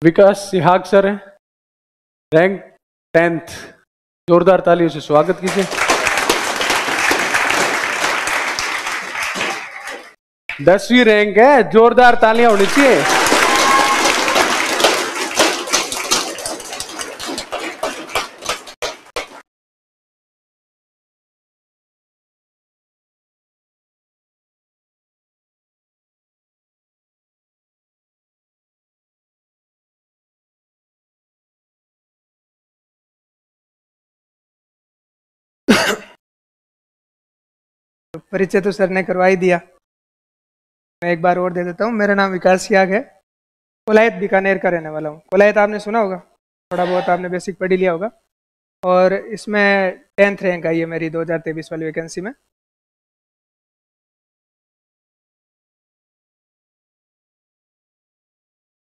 विकास Sihag sir हैं, rank 10th। जोरदार तालियों से स्वागत कीजिए। 10वीं रैंक है, जोरदार तालियां होनी चाहिए। परिचय तो सर ने करवा ही दिया, मैं एक बार और दे देता हूँ। मेरा नाम विकास सियाग है, कोलायत बीकानेर का रहने वाला हूँ। कोलायत आपने सुना होगा, थोड़ा बहुत आपने बेसिक पढ़ ही लिया होगा। और इसमें 10th रैंक आई है मेरी 2023 वाली वैकेंसी में।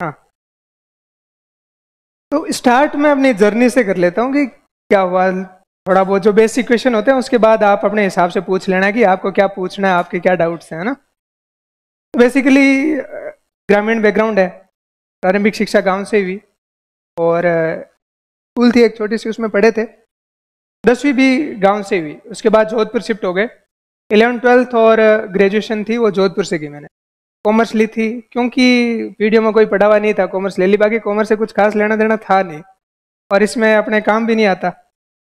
हाँ, तो स्टार्ट में अपनी जर्नी से कर लेता हूँ कि क्या हुआ। थोड़ा बहुत जो बेसिक क्वेश्चन होते हैं उसके बाद आप अपने हिसाब से पूछ लेना कि आपको क्या पूछना है, आपके क्या डाउट्स हैं, है ना। बेसिकली ग्रामीण बैकग्राउंड है, प्रारंभिक शिक्षा गांव से हुई और स्कूल थी एक छोटी सी, उसमें पढ़े थे। 10वीं भी गांव से हुई, उसके बाद जोधपुर शिफ्ट हो गए। 11th 12th और ग्रेजुएशन थी वो जोधपुर से की मैंने। कॉमर्स ली थी क्योंकि वीडियो में कोई पढ़ा हुआ नहीं था, कॉमर्स ले ली। बाकी कॉमर्स से कुछ खास लेना देना था नहीं और इसमें अपने काम भी नहीं आता।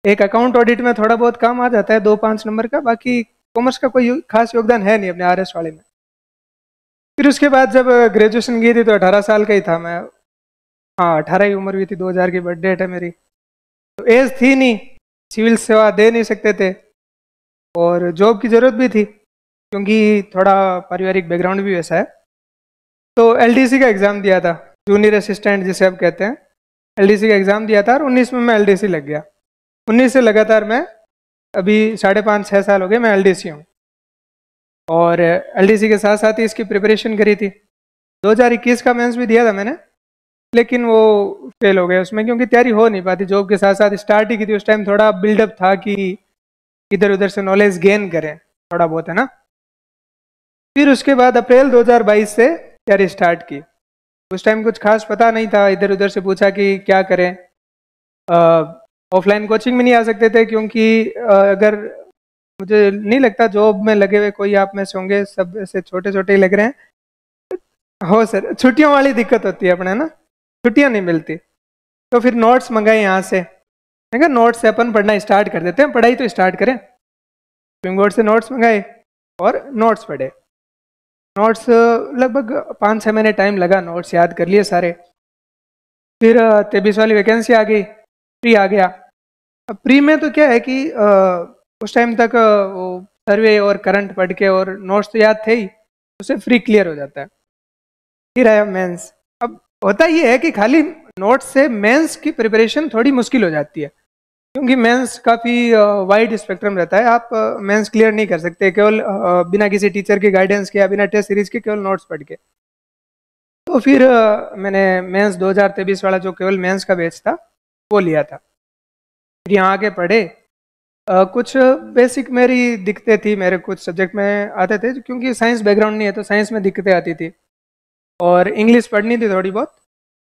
एक अकाउंट ऑडिट में थोड़ा बहुत काम आ जाता है 2-5 नंबर का, बाकी कॉमर्स का कोई खास योगदान है नहीं अपने आरएस वाले में। फिर उसके बाद जब ग्रेजुएशन की थी तो 18 साल का ही था मैं। हाँ, 18 ही उम्र हुई थी, 2000 की बर्थ डेट है मेरी। तो एज थी नहीं, सिविल सेवा दे नहीं सकते थे और जॉब की ज़रूरत भी थी क्योंकि थोड़ा पारिवारिक बैकग्राउंड भी वैसा है। तो एलडीसी का एग्ज़ाम दिया था, जूनियर असिस्टेंट जिसे आप कहते हैं। एलडीसी का एग्ज़ाम दिया था और 19 में मैं एलडीसी लग गया। 19 से लगातार मैं अभी 5.5-6 साल हो गए मैं एलडीसी हूँ और एलडीसी के साथ साथ ही इसकी प्रिपरेशन करी थी। 2021 का मेंस भी दिया था मैंने, लेकिन वो फेल हो गया उसमें क्योंकि तैयारी हो नहीं पाती। जॉब के साथ साथ स्टार्ट ही की थी, उस टाइम थोड़ा बिल्डअप था कि इधर उधर से नॉलेज गेन करें थोड़ा बहुत, है ना। फिर उसके बाद अप्रैल 2022 से तैयारी स्टार्ट की। उस टाइम कुछ खास पता नहीं था, इधर उधर से पूछा कि क्या करें। ऑफलाइन कोचिंग में नहीं आ सकते थे क्योंकि अगर मुझे नहीं लगता जॉब में लगे हुए कोई आप में से होंगे, सब ऐसे छोटे छोटे ही लग रहे हैं। हो सर, छुट्टियों वाली दिक्कत होती है अपने ना, छुट्टियां नहीं मिलती। तो फिर नोट्स मंगाए यहाँ से, मैं कहा नोट्स से अपन पढ़ना स्टार्ट कर देते हैं, पढ़ाई तो स्टार्ट करें। स्प्रिंग बोर्ड से नोट्स मंगाए और नोट्स पढ़े। नोट्स लगभग 5-6 महीने टाइम लगा, नोट्स याद कर लिए सारे। फिर 23 वाली वैकेंसी आ गई, प्री आ गया। अब प्री में तो क्या है कि उस टाइम तक वो सर्वे और करंट पढ़ के और नोट्स तो याद थे ही, उससे फ्री क्लियर हो जाता है। फिर आया मेंस। अब होता ये है कि खाली नोट्स से मेंस की प्रिपरेशन थोड़ी मुश्किल हो जाती है क्योंकि मेंस काफ़ी वाइड स्पेक्ट्रम रहता है। आप मेंस क्लियर नहीं कर सकते केवल बिना किसी टीचर की गाइडेंस के या बिना टेस्ट सीरीज के केवल नोट्स पढ़ के। तो फिर मैंने मेंस 2023 वाला जो केवल मेंस का बैच था वो लिया था। फिर यहाँ आके पढ़े। कुछ बेसिक मेरी दिक्कतें थी, मेरे कुछ सब्जेक्ट में आते थे क्योंकि साइंस बैकग्राउंड नहीं है तो साइंस में दिक्कतें आती थी और इंग्लिश पढ़नी थी थोड़ी बहुत।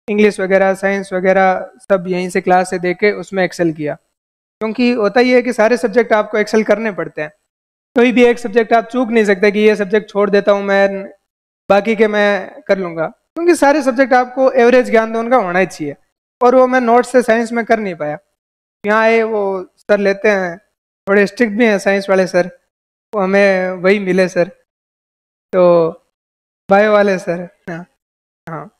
इंग्लिश वगैरह साइंस वगैरह सब यहीं से क्लास से देके उसमें एक्सेल किया क्योंकि होता ही है कि सारे सब्जेक्ट आपको एक्सेल करने पड़ते हैं। कोई भी एक सब्जेक्ट आप चूक नहीं सकते कि ये सब्जेक्ट छोड़ देता हूँ मैं, बाकी के मैं कर लूँगा, क्योंकि सारे सब्जेक्ट आपको एवरेज ज्ञान तो उनका होना ही चाहिए और वो मैं नोट्स से साइंस में कर नहीं पाया। यहाँ आए वो सर लेते हैं, थोड़े स्ट्रिक्ट भी हैं साइंस वाले सर, वो हमें वही मिले सर, तो बायो वाले सर। हाँ हाँ,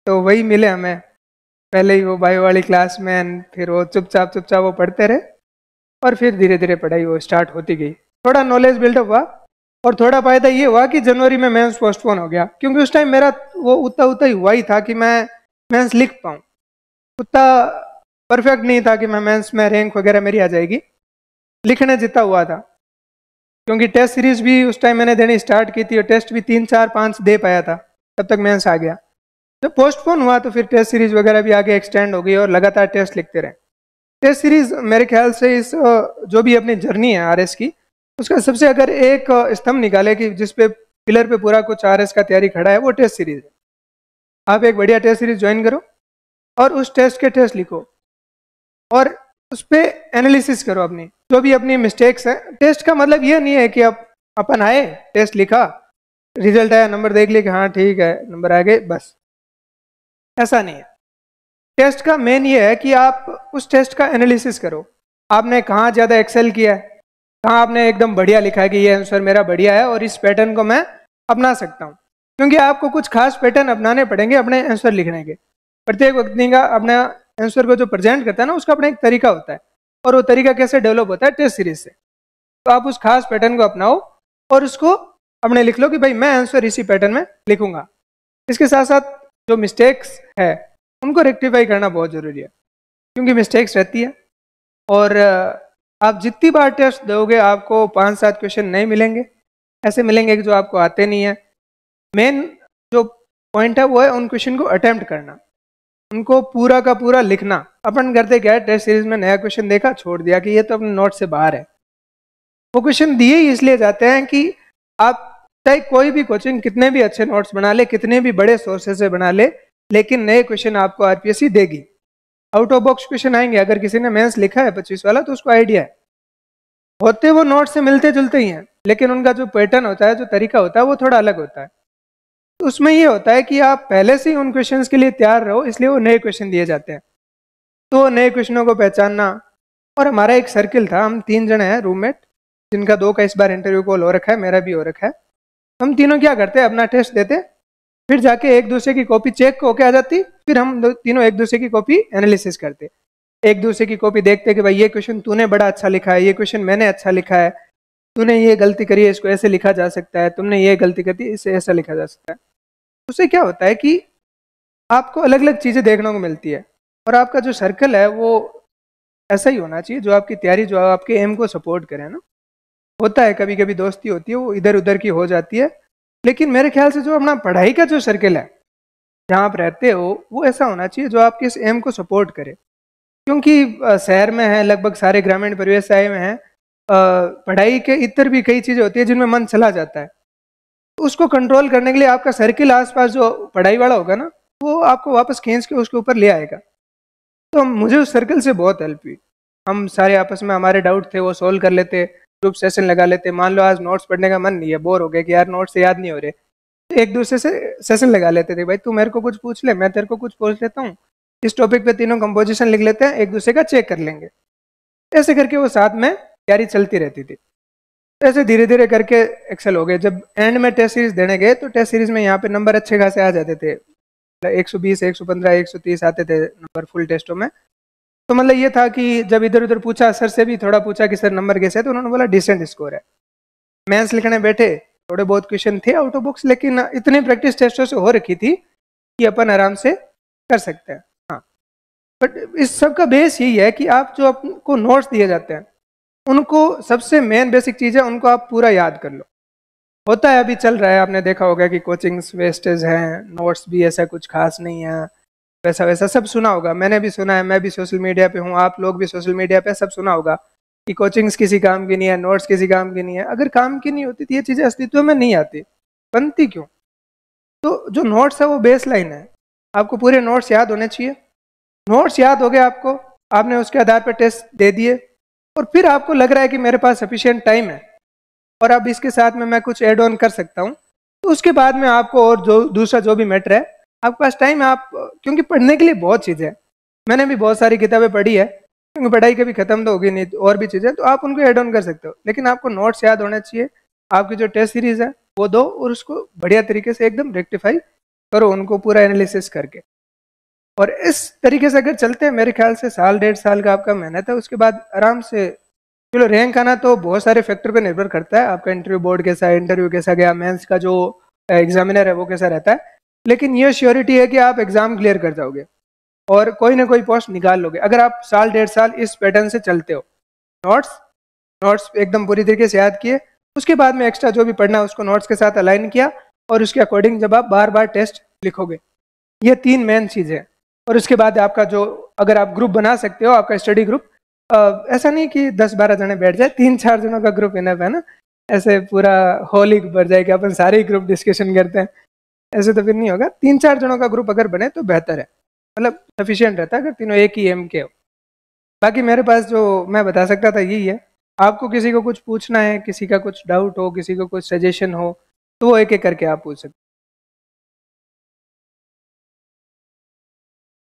तो वही मिले हमें पहले ही वो बायो वाली क्लास में। फिर वो चुपचाप चुपचाप वो पढ़ते रहे और फिर धीरे धीरे पढ़ाई वो स्टार्ट होती गई। थोड़ा नॉलेज बिल्डअप हुआ और थोड़ा फायदा ये हुआ कि जनवरी में मेंस पोस्टपोन हो गया क्योंकि उस टाइम मेरा वो उतना उतना ही हुआ ही था कि मैं मेंस लिख पाऊँ। उतना परफेक्ट नहीं था कि मैं मेंस में रैंक वगैरह मेरी आ जाएगी, लिखने जितना हुआ था क्योंकि टेस्ट सीरीज भी उस टाइम मैंने देनी स्टार्ट की थी और टेस्ट भी 3-4-5 दे पाया था, तब तक मेंस आ गया। जब पोस्टपोन हुआ तो फिर टेस्ट सीरीज वगैरह भी आगे एक्सटेंड हो गई और लगातार टेस्ट लिखते रहे। टेस्ट सीरीज मेरे ख्याल से इस जो भी अपनी जर्नी है आरएस की, उसका सबसे अगर एक स्तंभ निकाले कि जिस पे पिलर पे पूरा कुछ आरएस का तैयारी खड़ा है, वो टेस्ट सीरीज है। आप एक बढ़िया टेस्ट सीरीज ज्वाइन करो और उस टेस्ट के टेस्ट लिखो और उस पर एनालिसिस करो अपनी जो भी अपनी मिस्टेक्स हैं। टेस्ट का मतलब ये नहीं है कि अब अपन आए टेस्ट लिखा रिजल्ट आया नंबर देख लिए कि हाँ ठीक है नंबर आ गए, बस ऐसा नहीं है। टेस्ट का मेन ये है कि आप उस टेस्ट का एनालिसिस करो, आपने कहाँ ज़्यादा एक्सेल किया है, कहाँ आपने एकदम बढ़िया लिखा है कि ये आंसर मेरा बढ़िया है और इस पैटर्न को मैं अपना सकता हूँ। क्योंकि आपको कुछ खास पैटर्न अपनाने पड़ेंगे अपने आंसर लिखने के। प्रत्येक व्यक्ति का अपने आंसर को जो प्रेजेंट करता है ना उसका अपना एक तरीका होता है और वो तरीका कैसे डेवलप होता है टेस्ट सीरीज से। तो आप उस खास पैटर्न को अपनाओ और उसको अपने लिख लो कि भाई मैं आंसर इसी पैटर्न में लिखूंगा। इसके साथ साथ जो मिस्टेक्स है उनको रेक्टिफाई करना बहुत ज़रूरी है क्योंकि मिस्टेक्स रहती है और आप जितनी बार टेस्ट दोगे आपको 5-7 क्वेश्चन नहीं मिलेंगे, ऐसे मिलेंगे कि जो आपको आते नहीं है। मेन जो पॉइंट है वो है उन क्वेश्चन को अटेम्प्ट करना, उनको पूरा का पूरा लिखना। अपन करते क्या है टेस्ट सीरीज में नया क्वेश्चन देखा छोड़ दिया कि ये तो अपने नोट से बाहर है। वो क्वेश्चन दिए ही इसलिए जाते हैं कि आप चाहे कोई भी कोचिंग कितने भी अच्छे नोट्स बना ले, कितने भी बड़े सोर्सेज से बना ले, लेकिन नए क्वेश्चन आपको आरपीएससी देगी। आउट ऑफ बॉक्स क्वेश्चन आएंगे। अगर किसी ने मेंस लिखा है 25 वाला तो उसको आइडिया है, होते वो नोट से मिलते जुलते ही हैं, लेकिन उनका जो पैटर्न होता है जो तरीका होता है वो थोड़ा अलग होता है। तो उसमें ये होता है कि आप पहले से ही उन क्वेश्चंस के लिए तैयार रहो, इसलिए वो नए क्वेश्चन दिए जाते हैं। तो नए क्वेश्चनों को पहचानना। और हमारा एक सर्किल था, हम 3 जने हैं रूममेट, जिनका 2 का इस बार इंटरव्यू कॉल हो रखा है, मेरा भी हो रखा है। हम तीनों क्या करते हैं अपना टेस्ट देते, फिर जाके एक दूसरे की कॉपी चेक होके आ जाती, फिर हम तीनों एक दूसरे की कॉपी एनालिसिस करते, एक दूसरे की कॉपी देखते कि भाई ये क्वेश्चन तूने बड़ा अच्छा लिखा है, ये क्वेश्चन मैंने अच्छा लिखा है, तूने ये गलती करी है इसको ऐसे लिखा जा सकता है, तुमने ये गलती कर दी इसे ऐसा लिखा जा सकता है। उससे क्या होता है कि आपको अलग अलग चीज़ें देखने को मिलती है और आपका जो सर्कल है वो ऐसा ही होना चाहिए जो आपकी तैयारी जो आपके एम को सपोर्ट करे ना। होता है कभी कभी दोस्ती होती है वो इधर उधर की हो जाती है, लेकिन मेरे ख्याल से जो अपना पढ़ाई का जो सर्कल है जहाँ आप रहते हो वो ऐसा होना चाहिए जो आपके इस एम को सपोर्ट करे। क्योंकि शहर में है लगभग सारे ग्रामीण परिवेश से आए हुए हैं, पढ़ाई के इतर भी कई चीज़ें होती है जिनमें मन चला जाता है। तो उसको कंट्रोल करने के लिए आपका सर्किल आसपास जो पढ़ाई वाला होगा ना वो आपको वापस खींच के उसके ऊपर ले आएगा। तो मुझे उस सर्कल से बहुत हेल्प हुई। हम सारे आपस में हमारे डाउट थे वो सोल्व कर लेते, ग्रुप सेशन लगा लेते। मान लो आज नोट्स पढ़ने का मन नहीं है, बोर हो गए कि यार नोट्स से याद नहीं हो रहे, तो एक दूसरे से सेशन लगा लेते थे, भाई तू मेरे को कुछ पूछ ले मैं तेरे को कुछ पूछ लेता हूँ, इस टॉपिक पे तीनों कंपोजिशन लिख लेते हैं, एक दूसरे का चेक कर लेंगे। ऐसे करके वो साथ में तैयारी चलती रहती थी। ऐसे धीरे धीरे करके एक्सेल हो गए। जब एंड में टेस्ट सीरीज देने गए तो टेस्ट सीरीज में यहाँ पे नंबर अच्छे खासे आ जाते थे, 120 115 130 आते थे नंबर फुल टेस्टों में। तो मतलब ये था कि जब इधर उधर पूछा, सर से भी थोड़ा पूछा कि सर नंबर कैसे है, तो उन्होंने बोला डिसेंट स्कोर है। मेंस लिखने बैठे, थोड़े बहुत क्वेश्चन थे आउट ऑफ बॉक्स, लेकिन इतनी प्रैक्टिस टेस्टों से हो रखी थी कि अपन आराम से कर सकते हैं। हाँ, बट इस सब का बेस यही है कि आप जो आपको नोट्स दिए जाते हैं उनको सबसे मेन बेसिक चीज़ है उनको आप पूरा याद कर लो। होता है अभी चल रहा है, आपने देखा होगा कि कोचिंग्स वेस्टेज हैं, नोट्स भी ऐसा कुछ खास नहीं है, वैसा वैसा सब सुना होगा, मैंने भी सुना है, मैं भी सोशल मीडिया पे हूँ, आप लोग भी सोशल मीडिया पे सब सुना होगा कि कोचिंग्स किसी काम की नहीं है, नोट्स किसी काम की नहीं है। अगर काम की नहीं होती तो ये चीज़ें अस्तित्व में नहीं आती, बनती क्यों? तो जो नोट्स है वो बेस लाइन है, आपको पूरे नोट्स याद होने चाहिए। नोट्स याद हो गए आपको, आपने उसके आधार पर टेस्ट दे दिए और फिर आपको लग रहा है कि मेरे पास सफिशिएंट टाइम है और अब इसके साथ में मैं कुछ ऐड ऑन कर सकता हूँ, तो उसके बाद में आपको और जो दूसरा जो भी मैटर है आपके पास टाइम है। आप क्योंकि पढ़ने के लिए बहुत चीज़ें हैं, मैंने भी बहुत सारी किताबें पढ़ी है, क्योंकि पढ़ाई कभी खत्म तो होगी नहीं, और भी चीज़ें तो आप उनको ऐड ऑन कर सकते हो, लेकिन आपको नोट्स याद होने चाहिए। आपकी जो टेस्ट सीरीज है वो दो और उसको बढ़िया तरीके से एकदम रेक्टिफाई करो, उनको पूरा एनालिसिस करके। और इस तरीके से अगर चलते हैं मेरे ख्याल से 1.5 साल का आपका मेहनत है, उसके बाद आराम से चलो। रैंक आना तो बहुत सारे फैक्टर पर निर्भर करता है, आपका इंटरव्यू बोर्ड कैसा है, इंटरव्यू कैसा गया, मेंस का जो एग्जामिनर है वो कैसा रहता है, लेकिन ये श्योरिटी है कि आप एग्जाम क्लियर कर जाओगे और कोई ना कोई पोस्ट निकाल लोगे अगर आप 1.5 साल इस पैटर्न से चलते हो। नोट्स एकदम पूरी तरीके से याद किए, उसके बाद में एक्स्ट्रा जो भी पढ़ना है उसको नोट्स के साथ अलाइन किया और उसके अकॉर्डिंग जब आप बार बार टेस्ट लिखोगे, ये 3 मेन चीज़ है। और उसके बाद आपका जो अगर आप ग्रुप बना सकते हो, आपका स्टडी ग्रुप, ऐसा नहीं कि 10-12 जने बैठ जाए, 3-4 जनों का ग्रुप इनफ है ना, ऐसे पूरा हॉल ही भर जाए कि अपन सारे ही ग्रुप डिस्कशन करते हैं, ऐसे तो फिर नहीं होगा। 3-4 जनों का ग्रुप अगर बने तो बेहतर है, मतलब सफिशियंट रहता है अगर तीनों एक ही एम के हो। बाकी मेरे पास जो मैं बता सकता था यही है। आपको किसी को कुछ पूछना है, किसी का कुछ डाउट हो, किसी को कुछ सजेशन हो, तो वो एक एक करके आप पूछ सकते।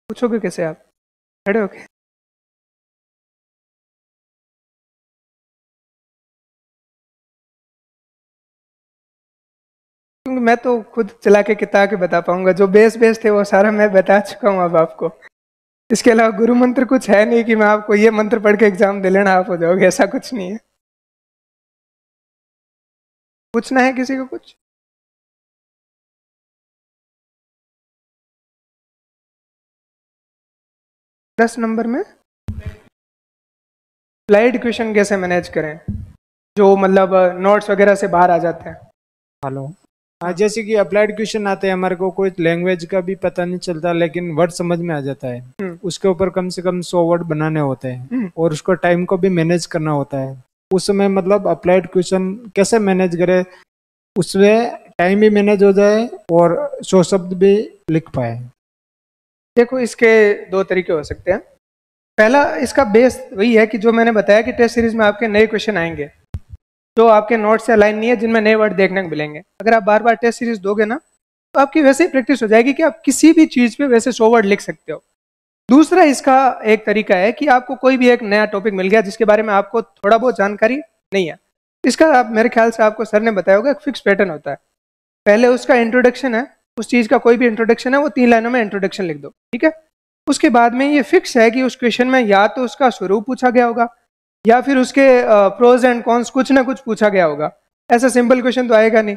पूछोगे कैसे आप, खड़े होके? क्योंकि मैं तो खुद चला के किताब के बता पाऊंगा, जो बेस बेस थे वो सारा मैं बता चुका हूँ अब आपको। इसके अलावा गुरु मंत्र कुछ है नहीं कि मैं आपको ये मंत्र पढ़ के एग्जाम दे लेना आप हो जाओगे, ऐसा कुछ नहीं है। पूछना है किसी को कुछ? दस नंबर में स्लाइड क्वेश्चन कैसे मैनेज करें, जो मतलब नोट्स वगैरह से बाहर आ जाते हैं। हेलो। हाँ, जैसे कि अप्लाइड क्वेश्चन आते हैं, हमारे को कोई लैंग्वेज का भी पता नहीं चलता लेकिन वर्ड समझ में आ जाता है। उसके ऊपर कम से कम 100 वर्ड बनाने होते हैं और उसको टाइम को भी मैनेज करना होता है। उस समय मतलब अप्लाइड क्वेश्चन कैसे मैनेज करें, उसमें टाइम भी मैनेज हो जाए और 100 शब्द भी लिख पाए। देखो, इसके दो तरीके हो सकते हैं। पहला, इसका बेस वही है कि जो मैंने बताया कि टेस्ट सीरीज में आपके नए क्वेश्चन आएंगे जो आपके नोट से अलाइन नहीं है, जिनमें नए वर्ड देखने को मिलेंगे। अगर आप बार बार टेस्ट सीरीज दोगे ना, तो आपकी वैसे ही प्रैक्टिस हो जाएगी कि आप किसी भी चीज पे वैसे 100 वर्ड लिख सकते हो। दूसरा इसका एक तरीका है कि आपको कोई भी एक नया टॉपिक मिल गया जिसके बारे में आपको थोड़ा बहुत जानकारी नहीं है। इसका आप, मेरे ख्याल से आपको सर ने बताया होगा, एक फिक्स पैटर्न होता है। पहले उसका इंट्रोडक्शन है, उस चीज का कोई भी इंट्रोडक्शन है, वो 3 लाइनों में इंट्रोडक्शन लिख दो, ठीक है। उसके बाद में ये फिक्स है कि उस क्वेश्चन में या तो उसका स्वरूप पूछा गया होगा या फिर उसके प्रोज एंड कॉन्स कुछ ना कुछ पूछा गया होगा। ऐसा सिंपल क्वेश्चन तो आएगा नहीं,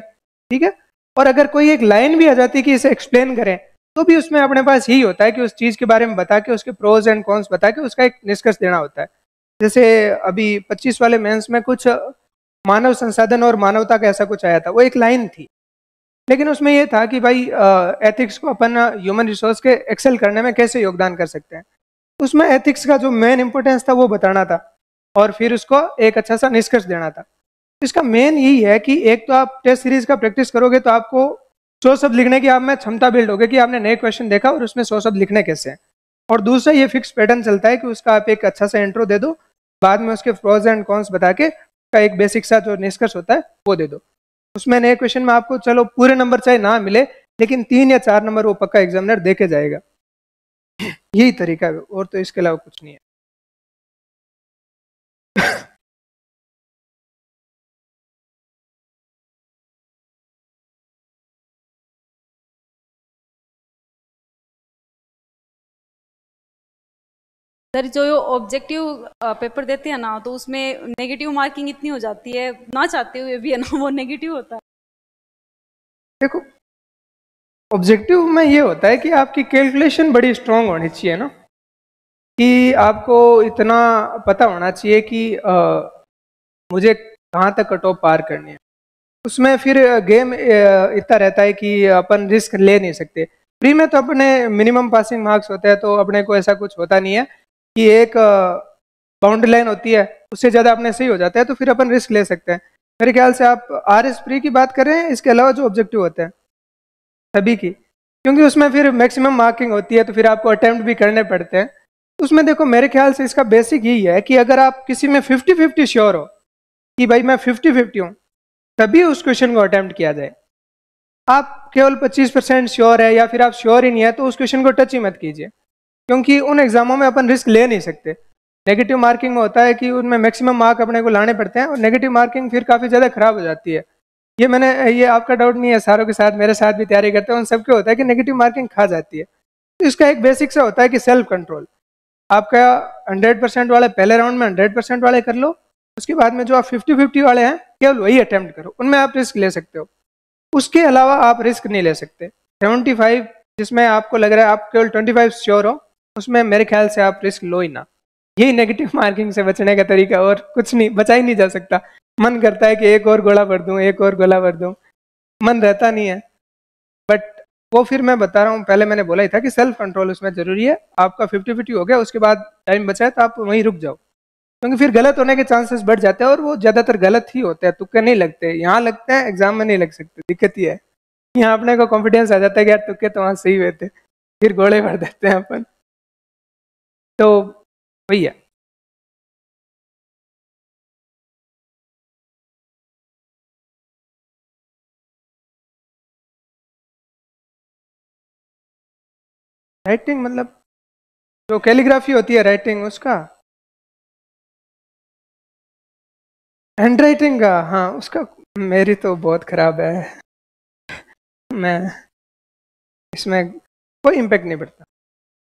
ठीक है। और अगर कोई एक लाइन भी आ जाती है कि इसे एक्सप्लेन करें, तो भी उसमें अपने पास यही होता है कि उस चीज के बारे में बता के, उसके प्रोज एंड कॉन्स बता के उसका एक निष्कर्ष देना होता है। जैसे अभी 25 वाले मेंस में कुछ मानव संसाधन और मानवता का ऐसा कुछ आया था, वो एक लाइन थी, लेकिन उसमें यह था कि भाई एथिक्स को अपन ह्यूमन रिसोर्स के एक्सेल करने में कैसे योगदान कर सकते हैं। उसमें एथिक्स का जो मेन इंपॉर्टेंस था वो बताना था और फिर उसको एक अच्छा सा निष्कर्ष देना था। इसका मेन यही है कि एक तो आप टेस्ट सीरीज का प्रैक्टिस करोगे तो आपको 100 शब्द लिखने की आप में क्षमता बिल्ड होगी कि आपने नए क्वेश्चन देखा और उसमें 100 शब्द लिखने कैसे हैं। और दूसरा ये फिक्स पैटर्न चलता है कि उसका आप एक अच्छा सा इंट्रो दे दो, बाद में उसके प्रोज एंड कॉन्स बता के का एक बेसिक सा जो निष्कर्ष होता है वो दे दो। उसमें नए क्वेश्चन में आपको चलो पूरे नंबर चाहे ना मिले, लेकिन 3 या 4 नंबर वो पक्का एग्जामिनर दे के जाएगा। यही तरीका है, और तो इसके अलावा कुछ नहीं है। सर, जो ऑब्जेक्टिव पेपर देते हैं ना, तो उसमें नेगेटिव मार्किंग इतनी हो जाती है, ना चाहते हुए भी है ना, वो नेगेटिव होता है। देखो, ऑब्जेक्टिव में ये होता है कि आपकी कैलकुलेशन बड़ी स्ट्रांग होनी चाहिए ना, कि आपको इतना पता होना चाहिए कि मुझे कहाँ तक कट ऑफ पार करनी है। उसमें फिर गेम इतना रहता है कि अपन रिस्क ले नहीं सकते। प्री में तो अपने मिनिमम पासिंग मार्क्स होते हैं, तो अपने को ऐसा कुछ होता नहीं है कि एक बाउंड्री लाइन होती है, उससे ज़्यादा अपने सही हो जाता है तो फिर अपन रिस्क ले सकते हैं। मेरे ख्याल से आप RS प्री की बात कर रहे हैं, इसके अलावा जो ऑब्जेक्टिव होते हैं सभी की, क्योंकि उसमें फिर मैक्सिमम मार्किंग होती है तो फिर आपको अटेम्प्ट भी करने पड़ते हैं। उसमें देखो, मेरे ख्याल से इसका बेसिक यही है कि अगर आप किसी में 50-50 श्योर हो कि भाई मैं 50-50 हूँ, तभी उस क्वेश्चन को अटेम्प्ट किया जाए। आप केवल 25% श्योर है या फिर आप श्योर ही नहीं है, तो उस क्वेश्चन को टच ही मत कीजिए, क्योंकि उन एग्जामों में अपन रिस्क ले नहीं सकते। नेगेटिव मार्किंग में होता है कि उनमें मैक्सिमम मार्क अपने को लाने पड़ते हैं और नेगेटिव मार्किंग फिर काफ़ी ज़्यादा खराब हो जाती है। ये आपका डाउट नहीं है, सारों के साथ, मेरे साथ भी तैयारी करते हैं, उन सबके होता है कि नेगेटिव मार्किंग खा जाती है। तो इसका एक बेसिक सा होता है कि सेल्फ कंट्रोल। आपका 100% वाले पहले राउंड में 100% वाले कर लो, उसके बाद में जो आप 50-50 वाले हैं केवल वही अटेम्प्ट करो, उनमें आप रिस्क ले सकते हो। उसके अलावा आप रिस्क नहीं ले सकते। 75 जिसमें आपको लग रहा है आप केवल 25 श्योर हो, उसमें मेरे ख्याल से आप रिस्क लो ही ना। यही नेगेटिव मार्किंग से बचने का तरीका, और कुछ नहीं, बचा ही नहीं जा सकता। मन करता है कि एक और गोला भर दूं, एक और गोला भर दूं, मन रहता नहीं है। बट वो फिर मैं बता रहा हूँ, पहले मैंने बोला ही था कि सेल्फ कंट्रोल उसमें जरूरी है। आपका 50-50 हो गया, उसके बाद टाइम बचा है तो आप वहीं रुक जाओ, क्योंकि फिर गलत होने के चांसेस बढ़ जाते हैं और वो ज्यादातर गलत ही होते हैं, तुक्के नहीं लगते। यहाँ लगते हैं, एग्जाम में नहीं लग सकते, दिक्कत ही है। यहाँ अपने को कॉन्फिडेंस आ जाता है कि यार तुक्के तो वहां सही हुए थे, फिर गोले भर देते हैं अपन। तो वही है। राइटिंग मतलब जो कैलीग्राफी होती है राइटिंग, उसका हैंड राइटिंग का, हाँ उसका मेरी तो बहुत खराब है। मैं इसमें कोई इम्पेक्ट नहीं पड़ता।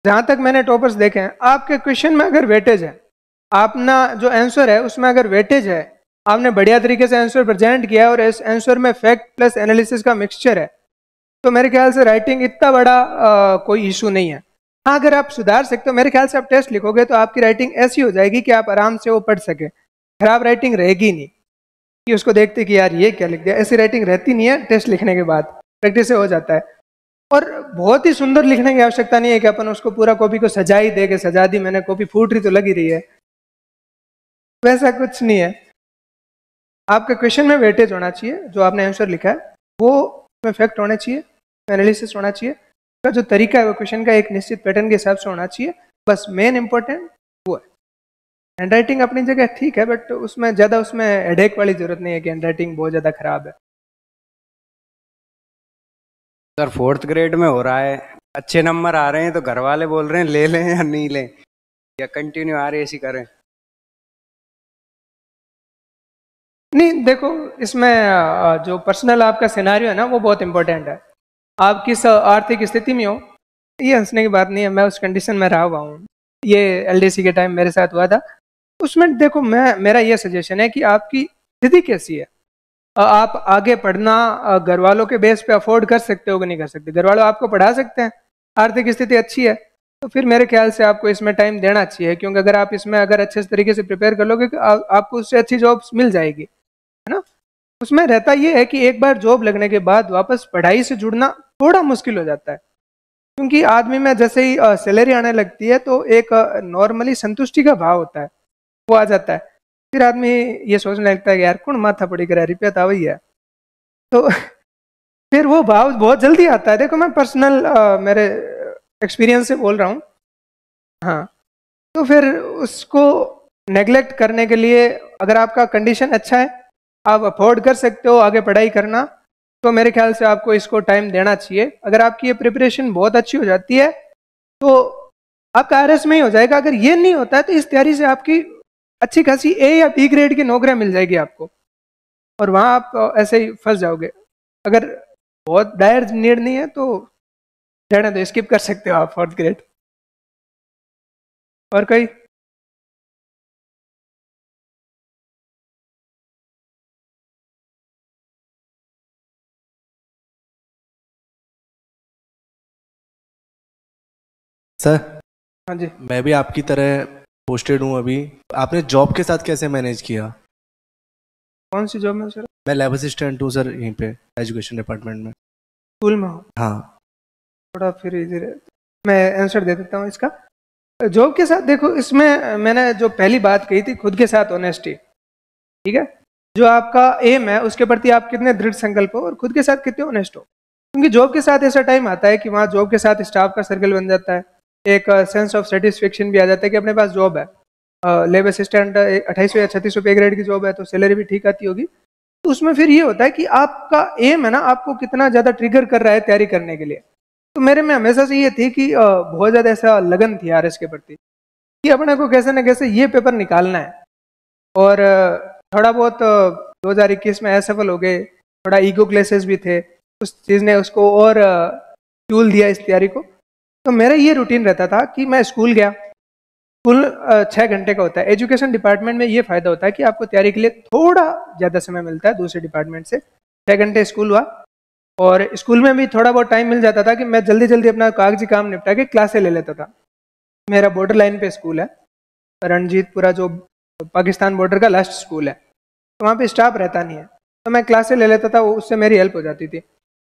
जहां तक मैंने टॉपर्स देखे हैं, आपके क्वेश्चन में अगर वेटेज है, आपना जो आंसर है उसमें अगर वेटेज है, आपने बढ़िया तरीके से आंसर प्रेजेंट किया है और इस आंसर में फैक्ट प्लस एनालिसिस का मिक्सचर है, तो मेरे ख्याल से राइटिंग इतना बड़ा कोई इशू नहीं है। हाँ अगर आप सुधार सकते हो, मेरे ख्याल से आप टेस्ट लिखोगे तो आपकी राइटिंग ऐसी हो जाएगी कि आप आराम से वो पढ़ सके, खराब राइटिंग रहेगी नहीं कि उसको देखते कि यार ये क्या लिख दिया। ऐसी राइटिंग रहती नहीं है टेस्ट लिखने के बाद, प्रैक्टिस से हो जाता है। और बहुत ही सुंदर लिखने की आवश्यकता नहीं है कि अपन उसको पूरा कॉपी को सजा ही दे के सजा दी मैंने, कॉपी फूट रही तो लगी रही है, वैसा कुछ नहीं है। आपके क्वेश्चन में वेटेज होना चाहिए, जो आपने आंसर लिखा है वो में फैक्ट होने चाहिए, एनालिसिस होना चाहिए, का जो तरीका है वो क्वेश्चन का एक निश्चित पैटर्न के हिसाब से होना चाहिए। बस मेन इंपॉर्टेंट वो है। हैंड राइटिंग अपनी जगह ठीक है, बट उसमें ज़्यादा उसमें हेडेक वाली जरूरत नहीं है कि हैंड राइटिंग बहुत ज़्यादा खराब है। सर 4th ग्रेड में हो रहा है, अच्छे नंबर आ रहे हैं तो घर वाले बोल रहे हैं ले लें या नहीं लें, या कंटिन्यू आ रहे ऐसी करें? नहीं देखो, इसमें जो पर्सनल आपका सिनेरियो है ना वो बहुत इंपॉर्टेंट है। आप किस आर्थिक स्थिति में हो, ये हंसने की बात नहीं है, मैं उस कंडीशन में रहा हुआ हूँ, ये एलडीसी के टाइम मेरे साथ हुआ था। उसमें देखो मेरा ये सजेशन है कि आपकी स्थिति कैसी है, आप आगे पढ़ना घर वालों के बेस पे अफोर्ड कर सकते हो कि नहीं कर सकते। घर वालों आपको पढ़ा सकते हैं, आर्थिक स्थिति अच्छी है, तो फिर मेरे ख्याल से आपको इसमें टाइम देना चाहिए, क्योंकि अगर आप इसमें अगर अच्छे तरीके से प्रिपेयर कर लोगे आपको उससे अच्छी जॉब्स मिल जाएगी, है ना। उसमें रहता ये है कि एक बार जॉब लगने के बाद वापस पढ़ाई से जुड़ना थोड़ा मुश्किल हो जाता है, क्योंकि आदमी में जैसे ही सैलरी आने लगती है तो एक नॉर्मली संतुष्टि का भाव होता है, वो आ जाता है। फिर आदमी ये सोचने लगता है कि यार कौन माथा पड़ी करे, रुपया तो वही है, तो फिर वो भाव बहुत जल्दी आता है। देखो मैं पर्सनल मेरे एक्सपीरियंस से बोल रहा हूँ। हाँ, तो फिर उसको नेग्लेक्ट करने के लिए अगर आपका कंडीशन अच्छा है, आप अफोर्ड कर सकते हो आगे पढ़ाई करना, तो मेरे ख्याल से आपको इसको टाइम देना चाहिए। अगर आपकी ये प्रिपरेशन बहुत अच्छी हो जाती है तो आपका आरएस में ही हो जाएगा। अगर ये नहीं होता है तो इस तैयारी से आपकी अच्छी खासी ए या बी ग्रेड की नौकरियां मिल जाएगी आपको, और वहां आप ऐसे ही फंस जाओगे। अगर बहुत डायर नीड नहीं है तो रहने दो, स्किप कर सकते हो आप 4th ग्रेड। और कोई? सर हाँ जी। मैं भी आपकी तरह पोस्टेड हूँ अभी। आपने जॉब के साथ कैसे मैनेज किया? कौन सी जॉब में सर? मैं लैब असिस्टेंट हूँ सर, यहीं पे एजुकेशन डिपार्टमेंट में। स्कूल में हो? हाँ। थोड़ा फिर इधर मैं आंसर दे देता हूँ इसका। जॉब के साथ देखो, इसमें मैंने जो पहली बात कही थी, खुद के साथ ऑनेस्टी, ठीक है। जो आपका एम है उसके प्रति आप कितने दृढ़ संकल्प हो और खुद के साथ कितने ऑनेस्ट हो, क्योंकि जॉब के साथ ऐसा टाइम आता है कि वहाँ जॉब के साथ स्टाफ का सर्कल बन जाता है, एक सेंस ऑफ सेटिस्फेक्शन भी आ जाता है कि अपने पास जॉब है। लेब असिस्टेंट 2800 या 3600 पे ग्रेड की जॉब है तो सैलरी भी ठीक आती होगी। तो उसमें फिर ये होता है कि आपका एम है ना, आपको कितना ज़्यादा ट्रिगर कर रहा है तैयारी करने के लिए। तो मेरे में हमेशा से ये थी कि बहुत ज़्यादा ऐसा लगन थी आरएस के प्रति कि अपने को कैसे न कैसे ये पेपर निकालना है। और थोड़ा बहुत 2021 में असफल हो गए, थोड़ा ईगो क्लेसेस भी थे, उस चीज़ ने उसको और फ्यूल दिया इस तैयारी को। तो मेरा ये रूटीन रहता था कि मैं स्कूल गया, स्कूल 6 घंटे का होता है। एजुकेशन डिपार्टमेंट में ये फायदा होता है कि आपको तैयारी के लिए थोड़ा ज़्यादा समय मिलता है दूसरे डिपार्टमेंट से। 6 घंटे स्कूल हुआ, और स्कूल में भी थोड़ा बहुत टाइम मिल जाता था कि मैं जल्दी जल्दी अपना कागजी काम निपटा के क्लासें ले लेता था। मेरा बॉर्डर लाइन पे स्कूल है, रणजीतपुरा, जो पाकिस्तान बॉर्डर का लास्ट स्कूल है, तो वहाँ पे स्टाफ रहता नहीं है, तो मैं क्लासें ले लेता था, वो उससे मेरी हेल्प हो जाती थी।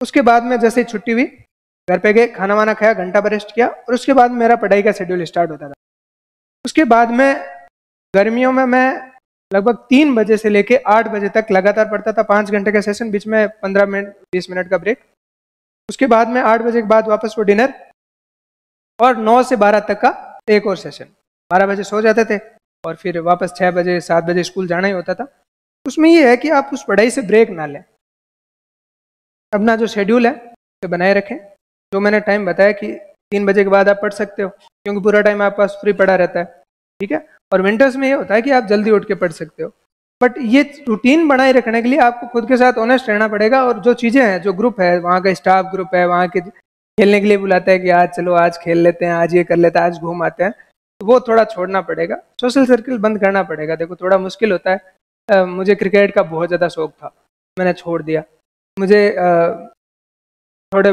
उसके बाद में जैसे ही छुट्टी हुई, घर पे गए, खाना वाना खाया, घंटा पर रेस्ट किया, और उसके बाद मेरा पढ़ाई का शेड्यूल स्टार्ट होता था। उसके बाद में गर्मियों में मैं लगभग 3 बजे से लेके 8 बजे तक लगातार पढ़ता था, 5 घंटे का सेशन, बीच में 15 मिनट 20 मिनट का ब्रेक। उसके बाद में 8 बजे के बाद वापस वो डिनर, और 9 से 12 तक का एक और सेशन। 12 बजे सो जाते थे और फिर वापस 6 बजे 7 बजे स्कूल जाना ही होता था। उसमें ये है कि आप उस पढ़ाई से ब्रेक ना लें, अपना जो शेड्यूल है उसे बनाए रखें। जो मैंने टाइम बताया कि 3 बजे के बाद आप पढ़ सकते हो, क्योंकि पूरा टाइम आपके पास फ्री पड़ा रहता है, ठीक है। और विंटर्स में ये होता है कि आप जल्दी उठ के पढ़ सकते हो। बट ये रूटीन बनाए रखने के लिए आपको खुद के साथ ऑनेस्ट रहना पड़ेगा, और जो चीज़ें हैं, जो ग्रुप है, वहाँ का स्टाफ ग्रुप है, वहाँ के खेलने के लिए बुलाता है कि आज चलो आज खेल लेते हैं, आज ये कर लेते हैं, आज घूम आते हैं, तो वो थोड़ा छोड़ना पड़ेगा। सोशल सर्किल बंद करना पड़ेगा। देखो थोड़ा मुश्किल होता है। मुझे क्रिकेट का बहुत ज़्यादा शौक था, मैंने छोड़ दिया। मुझे थोड़े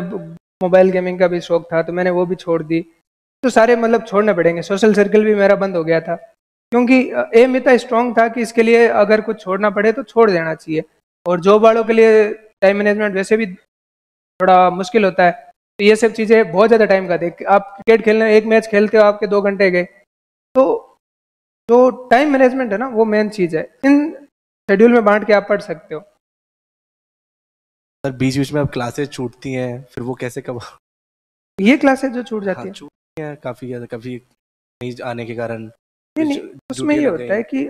मोबाइल गेमिंग का भी शौक था, तो मैंने वो भी छोड़ दी। तो सारे मतलब छोड़ने पड़ेंगे। सोशल सर्किल भी मेरा बंद हो गया था, क्योंकि एम इतना स्ट्रांग था कि इसके लिए अगर कुछ छोड़ना पड़े तो छोड़ देना चाहिए। और जॉब वालों के लिए टाइम मैनेजमेंट वैसे भी थोड़ा मुश्किल होता है, तो ये सब चीज़ें बहुत ज़्यादा टाइम खाती है। आप क्रिकेट खेलने एक मैच खेलते हो, आपके 2 घंटे गए। तो जो टाइम मैनेजमेंट है ना, वो मेन चीज़ है। इन शेड्यूल में बांट के आप पढ़ सकते हो। सर बीच बीच में अब क्लासेस छूटती हैं, फिर वो कैसे कब? ये क्लासेस जो छूट जाती हाँ, है, छूटती हैं काफी ज्यादा, कभी नहीं आने के कारण। नहीं, उसमें ये ड्यूटी लग होता है गई। कि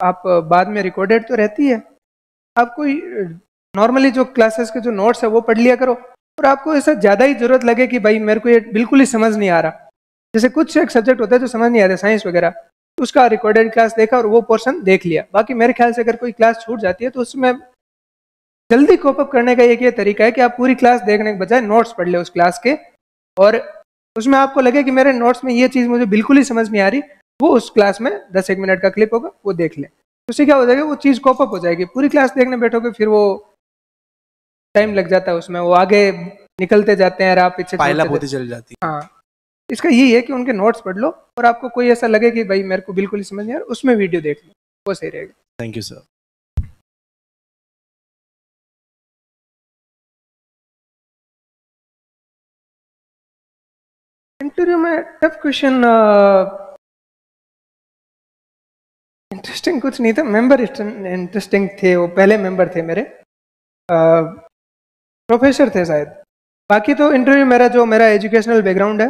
आप बाद में रिकॉर्डेड तो रहती है, आप कोई नॉर्मली जो क्लासेस के जो नोट्स है वो पढ़ लिया करो। और आपको ऐसा ज़्यादा ही जरूरत लगे कि भाई मेरे को ये बिल्कुल ही समझ नहीं आ रहा, जैसे कुछ एक सब्जेक्ट होता है जो समझ नहीं आता, साइंस वगैरह, तो उसका रिकॉर्डेड क्लास देखा और वो पोर्शन देख लिया। बाकी मेरे ख्याल से अगर कोई क्लास छूट जाती है तो उसमें जल्दी कोप अप करने का एक ये तरीका है कि आप पूरी क्लास देखने के बजाय नोट्स पढ़ ले उस क्लास के, और उसमें आपको लगे कि मेरे नोट्स में ये चीज़ मुझे बिल्कुल ही समझ नहीं आ रही, वो उस क्लास में 10-1 मिनट का क्लिप होगा, वो देख ले। उससे क्या हो जाएगा, वो चीज़ कोप अप हो जाएगी। पूरी क्लास देखने बैठोगे फिर वो टाइम लग जाता है उसमें, वो आगे निकलते जाते हैं और आप पीछे पाइला छोड़ते होती जाते चली जाती हैं। हाँ, इसका यही है कि उनके नोट्स पढ़ लो, और आपको कोई ऐसा लगे कि भाई मेरे को बिल्कुल ही समझ नहीं आ रहा, उसमें वीडियो देख लो, वो सही रहेगा। है। Thank you sir. इंटरव्यू में टफ क्वेश्चन इंटरेस्टिंग कुछ नहीं था। मेंबर इंटरेस्टिंग थे, वो पहले मेंबर थे मेरे, प्रोफेसर थे शायद। बाकी तो इंटरव्यू मेरा एजुकेशनल बैकग्राउंड है,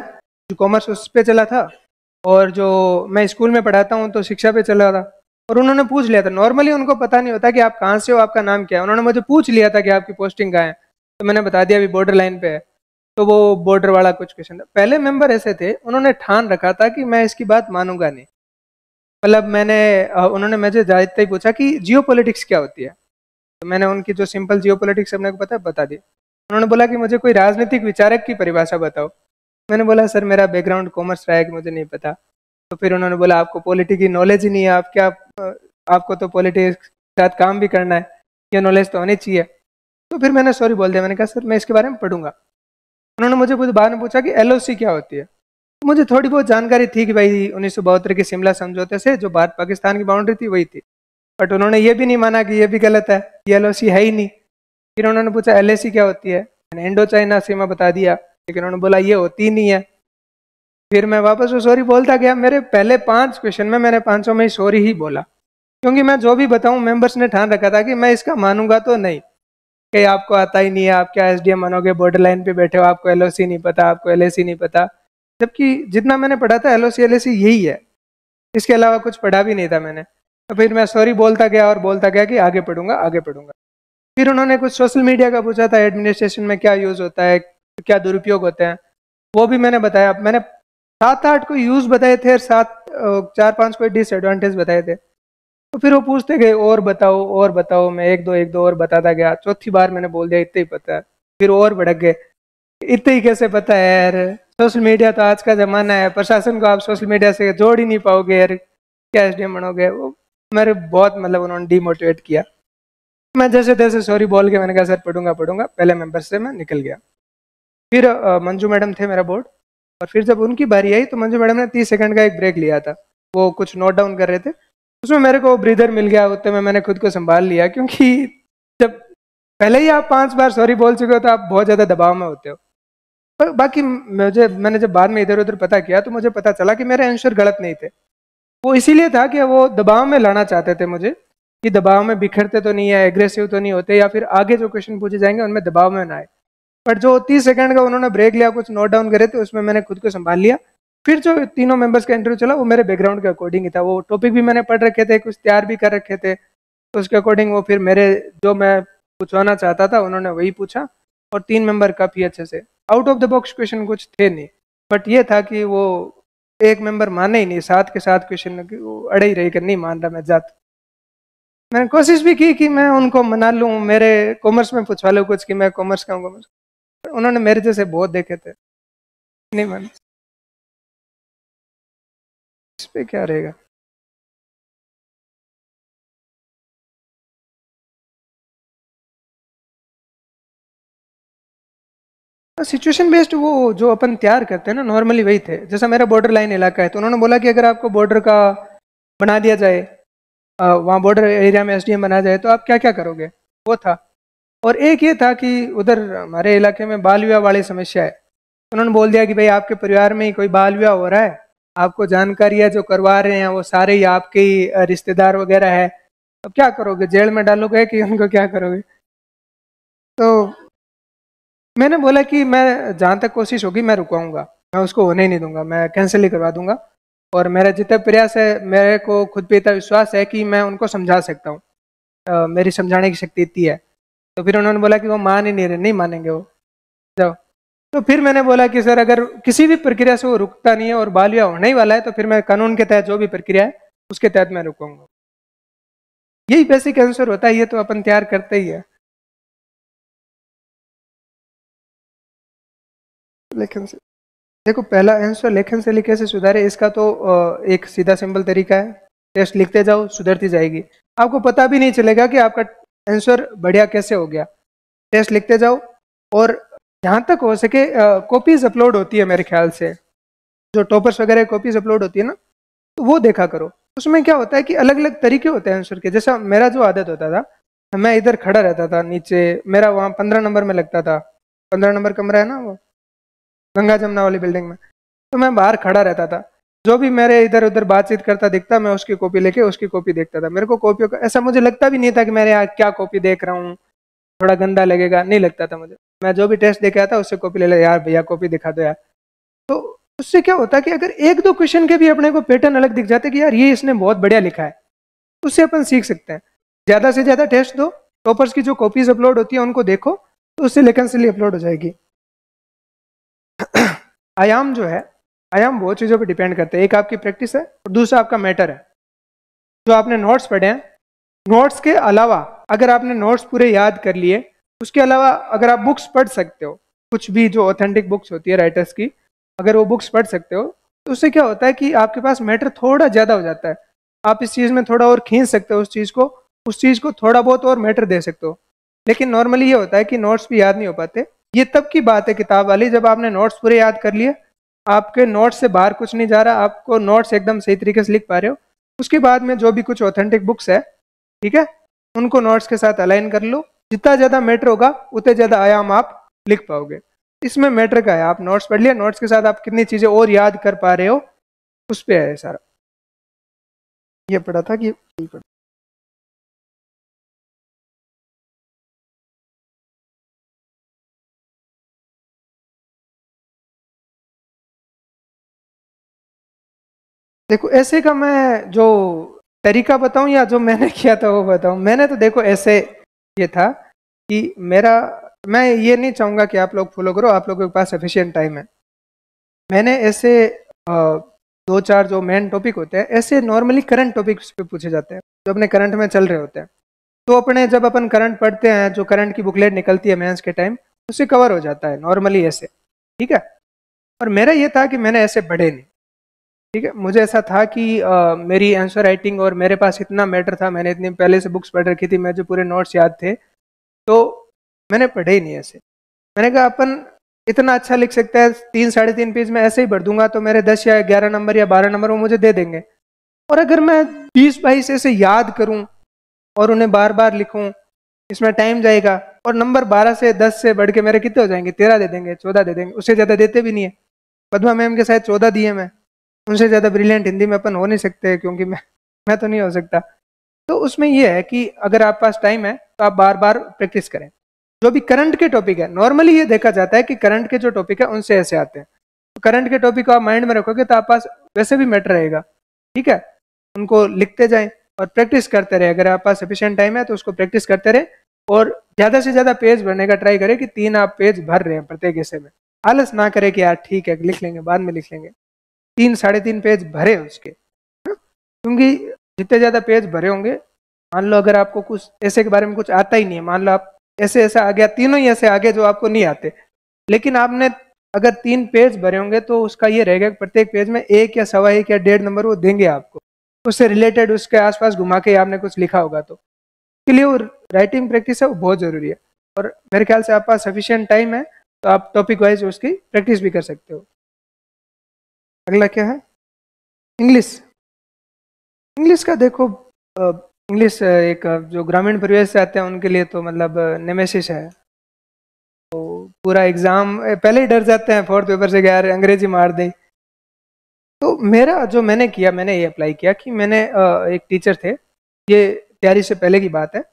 जो कॉमर्स उस पे चला था, और जो मैं स्कूल में पढ़ाता हूँ तो शिक्षा पे चला था। और उन्होंने पूछ लिया था, नॉर्मली उनको पता नहीं होता कि आप कहाँ से हो, आपका नाम क्या है। उन्होंने मुझे पूछ लिया था कि आपकी पोस्टिंग कहाँ है, तो मैंने बता दिया अभी बॉर्डर लाइन पे है। तो वो बॉर्डर वाला कुछ क्वेश्चन था। पहले मेंबर ऐसे थे, उन्होंने ठान रखा था कि मैं इसकी बात मानूंगा नहीं। मतलब उन्होंने मुझे जाते ही पूछा कि जियो पॉलिटिक्स क्या होती है, तो मैंने उनकी जो सिंपल जियो पॉलिटिक्स अपने को पता है बता दी। उन्होंने बोला कि मुझे कोई राजनीतिक विचारक की परिभाषा बताओ। मैंने बोला सर मेरा बैकग्राउंड कॉमर्स रहा है कि मुझे नहीं पता। तो फिर उन्होंने बोला आपको पॉलिटिक्स की नॉलेज ही नहीं है, आप क्या, आपको तो पॉलिटिक्स के साथ काम भी करना है, ये नॉलेज तो होनी चाहिए। तो फिर मैंने सॉरी बोल दिया, मैंने कहा सर मैं इसके बारे में पढ़ूंगा। उन्होंने मुझे कुछ बाद में पूछा कि LOC क्या होती है। तो मुझे थोड़ी बहुत जानकारी थी कि भाई 1972 के शिमला समझौते से जो भारत पाकिस्तान की बाउंड्री थी वही थी, बट उन्होंने ये भी नहीं माना कि ये भी गलत है, ये LOC है ही नहीं। फिर उन्होंने पूछा LAC क्या होती है, मैंने इंडो चाइना सीमा बता दिया, लेकिन उन्होंने बोला ये होती ही नहीं है। फिर मैं वापस वो सॉरी बोलता गया। मेरे पहले 5 क्वेश्चन में मैंने 5 में ही सॉरी ही बोला, क्योंकि मैं जो भी बताऊं मेंबर्स ने ठान रखा था कि मैं इसका मानूंगा तो नहीं, कि आपको आता ही नहीं है, आप क्या SDM मानोगे, बॉर्डर लाइन पे बैठे हो, आपको LOC नहीं पता, आपको LAC नहीं पता। जबकि जितना मैंने पढ़ा था LOC LAC यही है, इसके अलावा कुछ पढ़ा भी नहीं था मैंने। तो फिर मैं सॉरी बोलता गया और बोलता गया कि आगे पढ़ूंगा आगे पढ़ूंगा। फिर उन्होंने कुछ सोशल मीडिया का पूछा था, एडमिनिस्ट्रेशन में क्या यूज़ होता है, क्या दुरुपयोग होते हैं, वो भी मैंने बताया। मैंने 7-8 को यूज़ बताए थे और 4-5 को डिसएडवांटेज बताए थे। तो फिर वो पूछते गए और बताओ, मैं एक दो और बताता गया। चौथी बार मैंने बोल दिया इतना ही पता है। फिर और भड़क गए, इतना ही कैसे पता है यार, सोशल मीडिया तो आज का ज़माना है, प्रशासन को आप सोशल मीडिया से जोड़ ही नहीं पाओगे यार, क्या SDM बनोगे। वो मेरे बहुत मतलब उन्होंने डीमोटिवेट किया। मैं जैसे तैसे सॉरी बोल के मैंने कहा सर पढ़ूंगा, पहले मेंबर से मैं निकल गया। फिर मंजू मैडम थे मेरा बोर्ड, और फिर जब उनकी बारी आई तो मंजू मैडम ने 30 सेकंड का एक ब्रेक लिया था, वो कुछ नोट डाउन कर रहे थे। उसमें मेरे को ब्रीदर मिल गया, उतने में मैंने खुद को संभाल लिया, क्योंकि जब पहले ही आप 5 बार सॉरी बोल चुके हो तो आप बहुत ज़्यादा दबाव में होते हो। पर बाकी मैंने जब बाद में इधर उधर पता किया तो मुझे पता चला कि मेरे आंसर गलत नहीं थे। वो इसीलिए था कि वो दबाव में लाना चाहते थे मुझे, कि दबाव में बिखरते तो नहीं है, एग्रेसिव तो नहीं होते, या फिर आगे जो क्वेश्चन पूछे जाएंगे उनमें दबाव में ना आए। बट जो 30 सेकंड का उन्होंने ब्रेक लिया, कुछ नोट डाउन करे थे, उसमें मैंने खुद को संभाल लिया। फिर जो तीनों मेंबर्स का इंटरव्यू चला वो मेरे बैकग्राउंड के अकॉर्डिंग ही था, वो टॉपिक भी मैंने पढ़ रखे थे, कुछ तैयार भी कर रखे थे, तो उसके अकॉर्डिंग वो फिर मेरे जो मैं पूछवाना चाहता था उन्होंने वही पूछा, और 3 मेंबर काफ़ी अच्छे से, out of the box question कुछ थे नहीं, बट ये था कि वो एक मेंबर माने ही नहीं, साथ के साथ क्वेश्चन वो अड़े ही रही कि नहीं मान रहा मैं जाता। मैंने कोशिश भी की कि मैं उनको मना लूँ, मेरे कॉमर्स में पूछवा लूँ कुछ कि मैं कॉमर्स का हूँ, कॉमर्स, उन्होंने मेरे जैसे बहुत देखे थे, नहीं माने। इस पे क्या रहेगा? सिचुएशन बेस्ड वो जो अपन तैयार करते हैं ना नॉर्मली वही थे। जैसा मेरा बॉर्डर लाइन इलाका है तो उन्होंने बोला कि अगर आपको बॉर्डर का बना दिया जाए, वहाँ बॉर्डर एरिया में एसडीएम बना जाए तो आप क्या क्या करोगे, वो था। और एक ये था कि उधर हमारे इलाके में बाल विवाह वाली समस्या है, उन्होंने बोल दिया कि भाई आपके परिवार में ही कोई बाल विवाह हो रहा है, आपको जानकारी है, जो करवा रहे हैं वो सारे ही आपके ही रिश्तेदार वगैरह है, अब क्या करोगे, जेल में डालोगे कि उनको क्या करोगे। तो मैंने बोला कि मैं जहाँ तक कोशिश होगी मैं रुकाऊंगा, मैं उसको होने ही नहीं दूंगा, मैं कैंसिल ही करवा दूंगा, और मेरा जितना प्रयास है, मेरे को खुद पे इतना विश्वास है कि मैं उनको समझा सकता हूँ, मेरी समझाने की शक्ति इतनी है। तो फिर उन्होंने बोला कि वो मान ही नहीं रहे, नहीं मानेंगे वो, जाओ। तो फिर मैंने बोला कि सर अगर किसी भी प्रक्रिया से वो रुकता नहीं है और बाल विवाह होने ही वाला है तो फिर मैं कानून के तहत जो भी प्रक्रिया है उसके तहत मैं रुकूंगा। यही बेसिक आंसर होता है, ये तो अपन तैयार करते ही है। लेखन से देखो, पहला आंसर लेखन शैली कैसे सुधारे, इसका तो एक सीधा सिंपल तरीका है, टेस्ट लिखते जाओ, सुधरती जाएगी, आपको पता भी नहीं चलेगा कि आपका आंसर बढ़िया कैसे हो गया। टेस्ट लिखते जाओ, और जहाँ तक हो सके कॉपीज अपलोड होती है मेरे ख्याल से, जो टॉपर्स वगैरह कॉपीज अपलोड होती है ना, तो वो देखा करो। उसमें क्या होता है कि अलग अलग तरीके होते हैं आंसर के। जैसा मेरा जो आदत होता था, मैं इधर खड़ा रहता था नीचे, मेरा वहाँ 15 नंबर में लगता था, 15 नंबर कमरा है ना वो गंगा जमुना वाली बिल्डिंग में, तो मैं बाहर खड़ा रहता था, जो भी मेरे इधर उधर बातचीत करता दिखता मैं उसकी कॉपी लेके उसकी कॉपी देखता था। मेरे को कॉपियों का ऐसा मुझे लगता भी नहीं था कि मेरे यहाँ क्या कॉपी देख रहा हूँ, थोड़ा गंदा लगेगा, नहीं लगता था मुझे। मैं जो भी टेस्ट देके आता उससे कॉपी ले ले, यार भैया कॉपी दिखा दो यार। तो उससे क्या होता है कि अगर एक दो क्वेश्चन के भी अपने को पैटर्न अलग दिख जाते कि यार ये इसने बहुत बढ़िया लिखा है, उससे अपन सीख सकते हैं। ज्यादा से ज्यादा टेस्ट दो, टॉपर्स की जो कॉपीज अपलोड होती है उनको देखो, तो उससे लेखन शैली अपलोड हो जाएगी। आयाम जो है, आयाम बहुत चीज़ों पे डिपेंड करते हैं। एक आपकी प्रैक्टिस है और दूसरा आपका मैटर है। जो आपने नोट्स पढ़े हैं, नोट्स के अलावा अगर आपने नोट्स पूरे याद कर लिए, उसके अलावा अगर आप बुक्स पढ़ सकते हो, कुछ भी जो ऑथेंटिक बुक्स होती है राइटर्स की, अगर वो बुक्स पढ़ सकते हो तो उससे क्या होता है कि आपके पास मैटर थोड़ा ज़्यादा हो जाता है। आप इस चीज़ में थोड़ा और खींच सकते हो उस चीज़ को थोड़ा बहुत और मैटर दे सकते हो। लेकिन नॉर्मली ये होता है कि नोट्स भी याद नहीं हो पाते। ये तब की बात है किताब वाली, जब आपने नोट्स पूरे याद कर लिए, आपके नोट्स से बाहर कुछ नहीं जा रहा, आपको नोट्स एकदम सही तरीके से लिख पा रहे हो। उसके बाद में जो भी कुछ ऑथेंटिक बुक्स है, ठीक है, उनको नोट्स के साथ अलाइन कर लो। जितना ज़्यादा मैटर होगा उतने ज़्यादा आयाम आप लिख पाओगे। इसमें मैटर का है, आप नोट्स पढ़ लिया, नोट्स के साथ आप कितनी चीज़ें और याद कर पा रहे हो उस पर है सारा। ये पढ़ा था कि देखो ऐसे का मैं जो तरीका बताऊं या जो मैंने किया था वो बताऊं। मैंने तो देखो ऐसे ये था कि मैं ये नहीं चाहूंगा कि आप लोग फॉलो करो, आप लोगों के पास एफिशिएंट टाइम है। मैंने ऐसे 2-4 जो मेन टॉपिक होते हैं, ऐसे नॉर्मली करंट टॉपिक्स पे पूछे जाते हैं जो अपने करंट में चल रहे होते हैं। तो अपने जब अपन करंट पढ़ते हैं, जो करंट की बुकलेट निकलती है मेंस के टाइम, उससे कवर हो जाता है नॉर्मली ऐसे, ठीक है। और मेरा ये था कि मैंने ऐसे पढ़े नहीं, ठीक है। मुझे ऐसा था कि मेरी आंसर राइटिंग और मेरे पास इतना मैटर था, मैंने इतनी पहले से बुक्स पढ़ रखी थी, मुझे पूरे नोट्स याद थे, तो मैंने पढ़े ही नहीं ऐसे। मैंने कहा अपन इतना अच्छा लिख सकते हैं, 3-3.5 पेज में ऐसे ही भर दूंगा तो मेरे 10 या 11 नंबर या 12 नंबर वो मुझे दे देंगे। और अगर मैं 20-22 ऐसे याद करूं और उन्हें बार बार लिखूं, इसमें टाइम जाएगा, और नंबर 12 से 10 से बढ़ के मेरे कितने हो जाएंगे, 13 दे देंगे, 14 दे देंगे, उससे ज़्यादा देते भी नहीं है। पद्मा मैम के साथ 14 दिए मैं, उनसे ज़्यादा ब्रिलियंट हिंदी में अपन हो नहीं सकते, क्योंकि मैं तो नहीं हो सकता। तो उसमें यह है कि अगर आप पास टाइम है तो आप बार बार प्रैक्टिस करें। जो भी करंट के टॉपिक है, नॉर्मली ये देखा जाता है कि करंट के जो टॉपिक है उनसे ऐसे आते हैं, तो करंट के टॉपिक को आप माइंड में रखोगे तो आप पास वैसे भी मैटर रहेगा, ठीक है। उनको लिखते जाएं और प्रैक्टिस करते रहे, अगर आप पास सफिशिएंट टाइम है तो उसको प्रैक्टिस करते रहे और ज़्यादा से ज़्यादा पेज भरने का ट्राई करें कि 3 आप पेज भर रहे हैं प्रत्येक हिस्से में। आलस ना करें कि यार ठीक है लिख लेंगे, बाद में लिख लेंगे, 3 साढ़े 3 पेज भरे उसके, क्योंकि जितने ज़्यादा पेज भरे होंगे, मान लो अगर आपको कुछ ऐसे के बारे में कुछ आता ही नहीं है, मान लो आप ऐसे ऐसा आ गया, तीनों ही ऐसे आगे जो आपको नहीं आते, लेकिन आपने अगर 3 पेज भरे होंगे तो उसका ये रहेगा कि प्रत्येक पेज में 1 या सवा 1 या 1.5 नंबर वो देंगे आपको, उससे रिलेटेड उसके आसपास घुमा के आपने कुछ लिखा होगा, तो इसके लिए वो राइटिंग प्रैक्टिस है वो बहुत ज़रूरी है। और मेरे ख्याल से आप पास सफिशिएंट टाइम है तो आप टॉपिक वाइज उसकी प्रैक्टिस भी कर सकते हो। अगला क्या है? इंग्लिश। इंग्लिश का देखो, इंग्लिश एक जो ग्रामीण परिवेश से आते हैं उनके लिए तो मतलब नेमेसिस है, तो पूरा एग्जाम पहले ही डर जाते हैं 4th पेपर से, यार अंग्रेजी मार दे। तो मेरा जो मैंने किया, मैंने ये अप्लाई किया कि मैंने एक टीचर थे, ये तैयारी से पहले की बात है,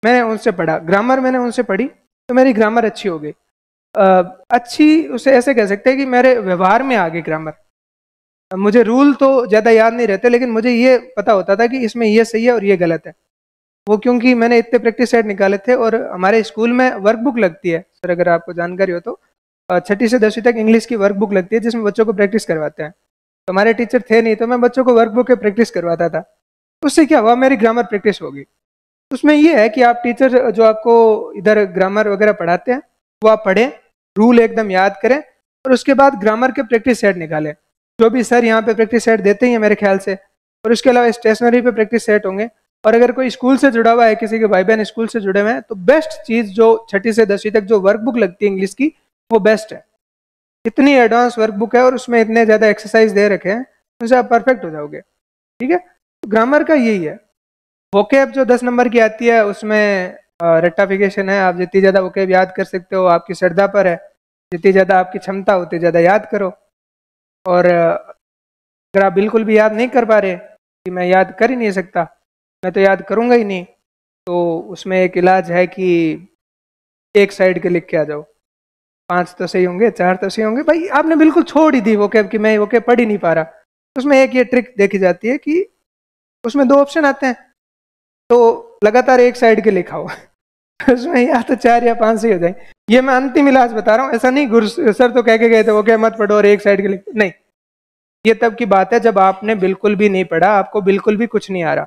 मैंने उनसे पढ़ा ग्रामर, मैंने उनसे पढ़ी तो मेरी ग्रामर अच्छी हो गई। अच्छी उसे ऐसे कह सकते हैं कि मेरे व्यवहार में आ गई ग्रामर। मुझे रूल तो ज़्यादा याद नहीं रहते, लेकिन मुझे ये पता होता था कि इसमें ये सही है और ये गलत है, वो क्योंकि मैंने इतने प्रैक्टिस सेट निकाले थे। और हमारे स्कूल में वर्कबुक लगती है सर, अगर आपको जानकारी हो तो, 6ठी से 10वीं तक इंग्लिश की वर्कबुक लगती है जिसमें बच्चों को प्रैक्टिस करवाते हैं। तो हमारे टीचर थे नहीं, तो मैं बच्चों को वर्कबुक के प्रैक्टिस करवाता था, उससे क्या हुआ, मेरी ग्रामर प्रैक्टिस होगी। उसमें ये है कि आप टीचर जो आपको इधर ग्रामर वगैरह पढ़ाते हैं वो आप पढ़ें, रूल एकदम याद करें और उसके बाद ग्रामर के प्रैक्टिस सेट निकालें, जो भी सर यहाँ पे प्रैक्टिस सेट देते ही हैं मेरे ख्याल से, और उसके अलावा स्टेशनरी पे प्रैक्टिस सेट होंगे। और अगर कोई स्कूल से जुड़ा हुआ है, किसी के भाई बहन स्कूल से जुड़े हुए हैं, तो बेस्ट चीज़ जो 6ठी से 10वीं तक जो वर्कबुक लगती है इंग्लिश की, वो बेस्ट है। इतनी एडवांस वर्कबुक है और उसमें इतने ज़्यादा एक्सरसाइज दे रखे हैं, उससे आप परफेक्ट हो जाओगे, ठीक है। तो ग्रामर का यही है। वोकेब जो 10 नंबर की आती है उसमें रेक्टाफिकेशन है, आप जितनी ज़्यादा वोकेब याद कर सकते हो आपकी श्रद्धा पर है, जितनी ज़्यादा आपकी क्षमता उतनी ज़्यादा याद करो। और अगर आप बिल्कुल भी याद नहीं कर पा रहे कि मैं याद कर ही नहीं सकता, मैं तो याद करूँगा ही नहीं, तो उसमें एक इलाज है कि एक साइड के लिख के आ जाओ, 5 तो सही होंगे, 4 तो सही होंगे। भाई आपने बिल्कुल छोड़ ही दी वोकेब कि मैं वोकेब पढ़ ही नहीं पा रहा, उसमें एक ये ट्रिक देखी जाती है कि उसमें 2 ऑप्शन आते हैं, तो लगातार एक साइड के लिखा हो उसमें या तो 4 या 5 सही हो जाए। ये मैं अंतिम इलाज बता रहा हूँ, ऐसा नहीं गुरु सर तो कह के गए थे वोकेब मत पढ़ो और एक साइड के लिख, नहीं, ये तब की बात है जब आपने बिल्कुल भी नहीं पढ़ा, आपको बिल्कुल भी कुछ नहीं आ रहा।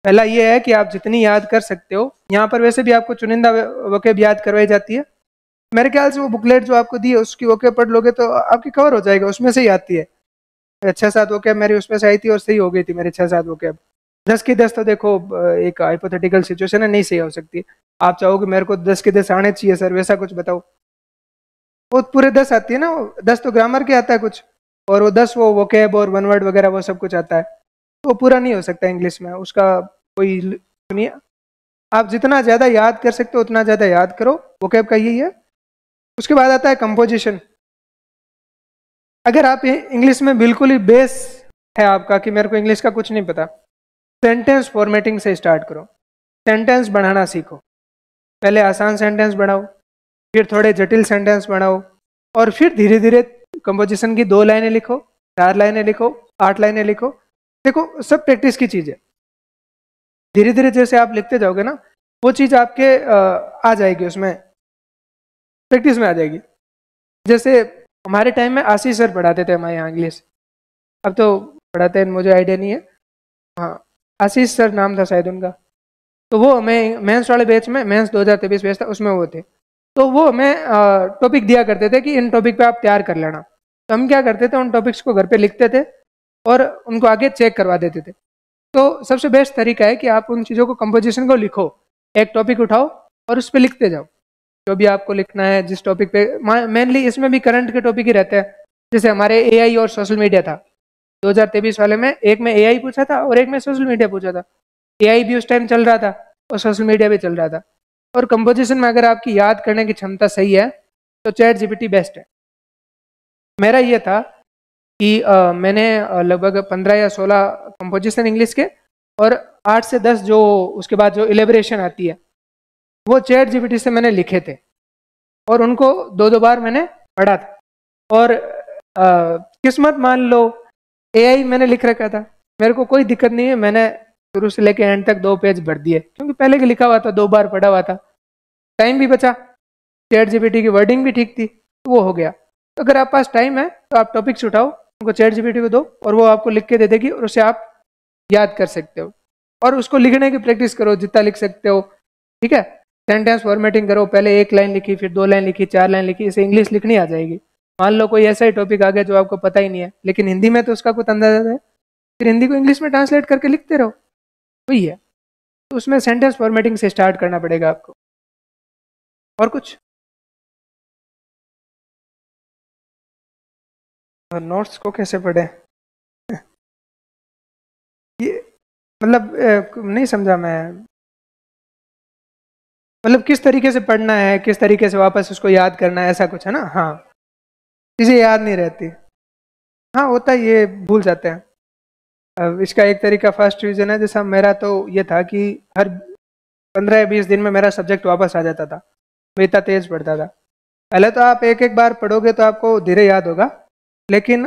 पहला ये है कि आप जितनी याद कर सकते हो, यहाँ पर वैसे भी आपको चुनिंदा वोकेब याद करवाई जाती है, मेरे ख्याल से वो बुकलेट जो आपको दी है उसकी वोकेब पढ़ लोगे तो आपकी कवर हो जाएगा, उसमें से ही आती है। 6-7 वोकेब मेरी उसमें से आई थी और सही हो गई थी मेरी 6-7 वोकेब। 10 की 10 तो देखो एक हाइपोथेटिकल सिचुएशन है, नहीं सही हो सकती। आप चाहोगे मेरे को 10 के 10 आने चाहिए सर, वैसा कुछ बताओ, वो पूरे 10 आती है ना, 10 तो ग्रामर के आता है कुछ, और वो 10 वो वोकेब और वन वर्ड वगैरह वो सब कुछ आता है, तो वो पूरा नहीं हो सकता इंग्लिश में, उसका कोई नहीं। आप जितना ज़्यादा याद कर सकते हो उतना ज़्यादा याद करो, वोकेब का यही है। उसके बाद आता है कंपोजिशन। अगर आप इंग्लिश में बिल्कुल ही बेस है आपका कि मेरे को इंग्लिश का कुछ नहीं पता, सेंटेंस फॉर्मेटिंग से स्टार्ट करो, सेंटेंस बढ़ाना सीखो। पहले आसान सेंटेंस बढ़ाओ, फिर थोड़े जटिल सेंटेंस बढ़ाओ, और फिर धीरे धीरे कंपोजिशन की 2 लाइनें लिखो, 4 लाइनें लिखो, 8 लाइनें लिखो। देखो सब प्रैक्टिस की चीज़ है, धीरे धीरे जैसे आप लिखते जाओगे ना वो चीज़ आपके आ जाएगी, उसमें प्रैक्टिस में आ जाएगी। जैसे हमारे टाइम में आशीष सर पढ़ाते थे हमारे यहाँ इंग्लिश, अब तो पढ़ाते हैं मुझे आइडिया नहीं है, हाँ आशीष सर नाम था शायद उनका। तो वो हमें मेंस वाले बैच में, मेंस 2023 बैच था उसमें वो थे, तो वो हमें टॉपिक दिया करते थे कि इन टॉपिक पे आप तैयार कर लेना। तो हम क्या करते थे, उन टॉपिक्स को घर पे लिखते थे और उनको आगे चेक करवा देते थे। तो सबसे बेस्ट तरीका है कि आप उन चीज़ों को, कंपोजिशन को लिखो, एक टॉपिक उठाओ और उस पर लिखते जाओ जो भी आपको लिखना है, जिस टॉपिक पे। मेनली इसमें भी करंट के टॉपिक ही रहते हैं, जैसे हमारे एआई और सोशल मीडिया था 2023 वाले में, एक में एआई पूछा था और एक में सोशल मीडिया पूछा था। एआई भी उस टाइम चल रहा था और सोशल मीडिया भी चल रहा था। और कंपोजिशन में अगर आपकी याद करने की क्षमता सही है तो चैट जीपीटी बेस्ट है। मेरा ये था कि मैंने लगभग 15 या 16 कंपोजिशन इंग्लिश के और 8 से 10 जो उसके बाद जो इलेबरेशन आती है वो चैट जीपीटी से मैंने लिखे थे। और उनको 2-2 बार मैंने पढ़ा था। और किस्मत मान लो AI मैंने लिख रखा था, मेरे को कोई दिक्कत नहीं है, मैंने शुरू से लेके एंड तक 2 पेज भर दिए क्योंकि पहले के लिखा हुआ था, 2 बार पढ़ा हुआ था, टाइम भी बचा, ChatGPT की वर्डिंग भी ठीक थी, तो वो हो गया। तो अगर आप पास टाइम है तो आप टॉपिक्स उठाओ, उनको ChatGPT को दो और वो आपको लिख के दे देगी और उसे आप याद कर सकते हो। और उसको लिखने की प्रैक्टिस करो जितना लिख सकते हो, ठीक है। सेंटेंस फॉर्मेटिंग करो, पहले 1 लाइन लिखी, फिर 2 लाइन लिखी, 4 लाइन लिखी, इसे इंग्लिश लिखनी आ जाएगी। मान लो कोई ऐसा ही टॉपिक आ गया जो आपको पता ही नहीं है, लेकिन हिंदी में तो उसका कुछ अंदाजा है, फिर हिंदी को इंग्लिश में ट्रांसलेट करके लिखते रहो, वही है। तो उसमें सेंटेंस फॉर्मेटिंग से स्टार्ट करना पड़ेगा आपको। और कुछ नोट्स को कैसे पढ़े ये मतलब नहीं समझा मैं, मतलब किस तरीके से पढ़ना है, किस तरीके से वापस उसको याद करना है, ऐसा कुछ है ना। हाँ, चीज़ें याद नहीं रहती, हाँ होता है, ये भूल जाते हैं। अब इसका एक तरीका फर्स्ट रिवीजन है, जैसा मेरा तो ये था कि हर 15 या 20 दिन में मेरा सब्जेक्ट वापस आ जाता था, मैं इतना तेज पढ़ता था। पहले तो आप एक एक बार पढ़ोगे तो आपको धीरे याद होगा, लेकिन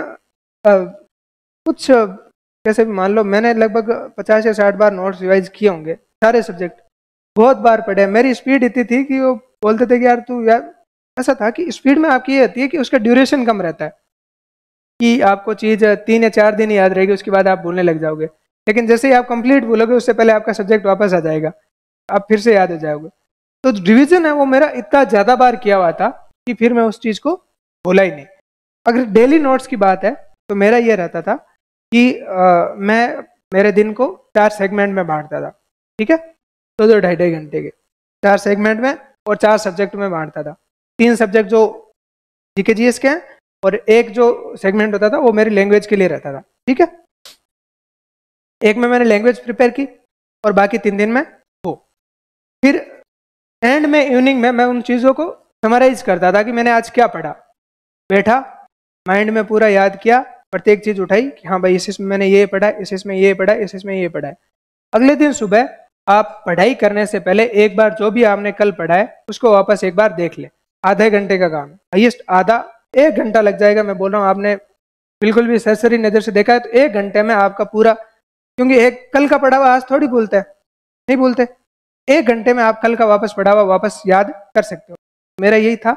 कुछ जैसे मान लो मैंने लगभग 50 या 60 बार नोट्स रिवाइज किए होंगे, सारे सब्जेक्ट बहुत बार पढ़े। मेरी स्पीड इतनी थी कि वो बोलते थे कि यार तू यार, ऐसा था कि स्पीड में आपकी ये होती है कि उसका ड्यूरेशन कम रहता है, कि आपको चीज़ 3 या 4 दिन याद रहेगी, उसके बाद आप भूलने लग जाओगे। लेकिन जैसे ही आप कंप्लीट भूलोगे उससे पहले आपका सब्जेक्ट वापस आ जाएगा, आप फिर से याद हो जाओगे। तो रिवीजन है वो मेरा इतना ज़्यादा बार किया हुआ था कि फिर मैं उस चीज़ को भूला ही नहीं। अगर डेली नोट्स की बात है तो मेरा ये रहता था कि मैं मेरे दिन को 4 सेगमेंट में बांटता था, ठीक है, 2-2 ढाई-ढाई घंटे के 4 सेगमेंट में, और 4 सब्जेक्ट में बांटता था। 3 सब्जेक्ट जो जीके जीएस के हैं और एक जो सेगमेंट होता था वो मेरी लैंग्वेज के लिए रहता था, ठीक है। एक में मैंने लैंग्वेज प्रिपेयर की और बाकी 3 दिन में हो। फिर एंड में इवनिंग में मैं उन चीज़ों को समराइज करता था कि मैंने आज क्या पढ़ा, बैठा माइंड में पूरा याद किया, प्रत्येक चीज़ उठाई कि हाँ भाई इस में मैंने ये पढ़ा, इस में ये पढ़ा, इस में ये पढ़ा है। अगले दिन सुबह आप पढ़ाई करने से पहले एक बार जो भी आपने कल पढ़ा है उसको वापस एक बार देख ले। आधे घंटे का काम है, हाइएस्ट आधा 1 घंटा लग जाएगा। मैं बोल रहा हूँ, आपने बिल्कुल भी सरसरी नज़र से देखा है तो 1 घंटे में आपका पूरा, क्योंकि एक कल का पढ़ा हुआ आज थोड़ी भूलते हैं, नहीं भूलते, 1 घंटे में आप कल का वापस पढ़ा हुआ वापस याद कर सकते हो। मेरा यही था,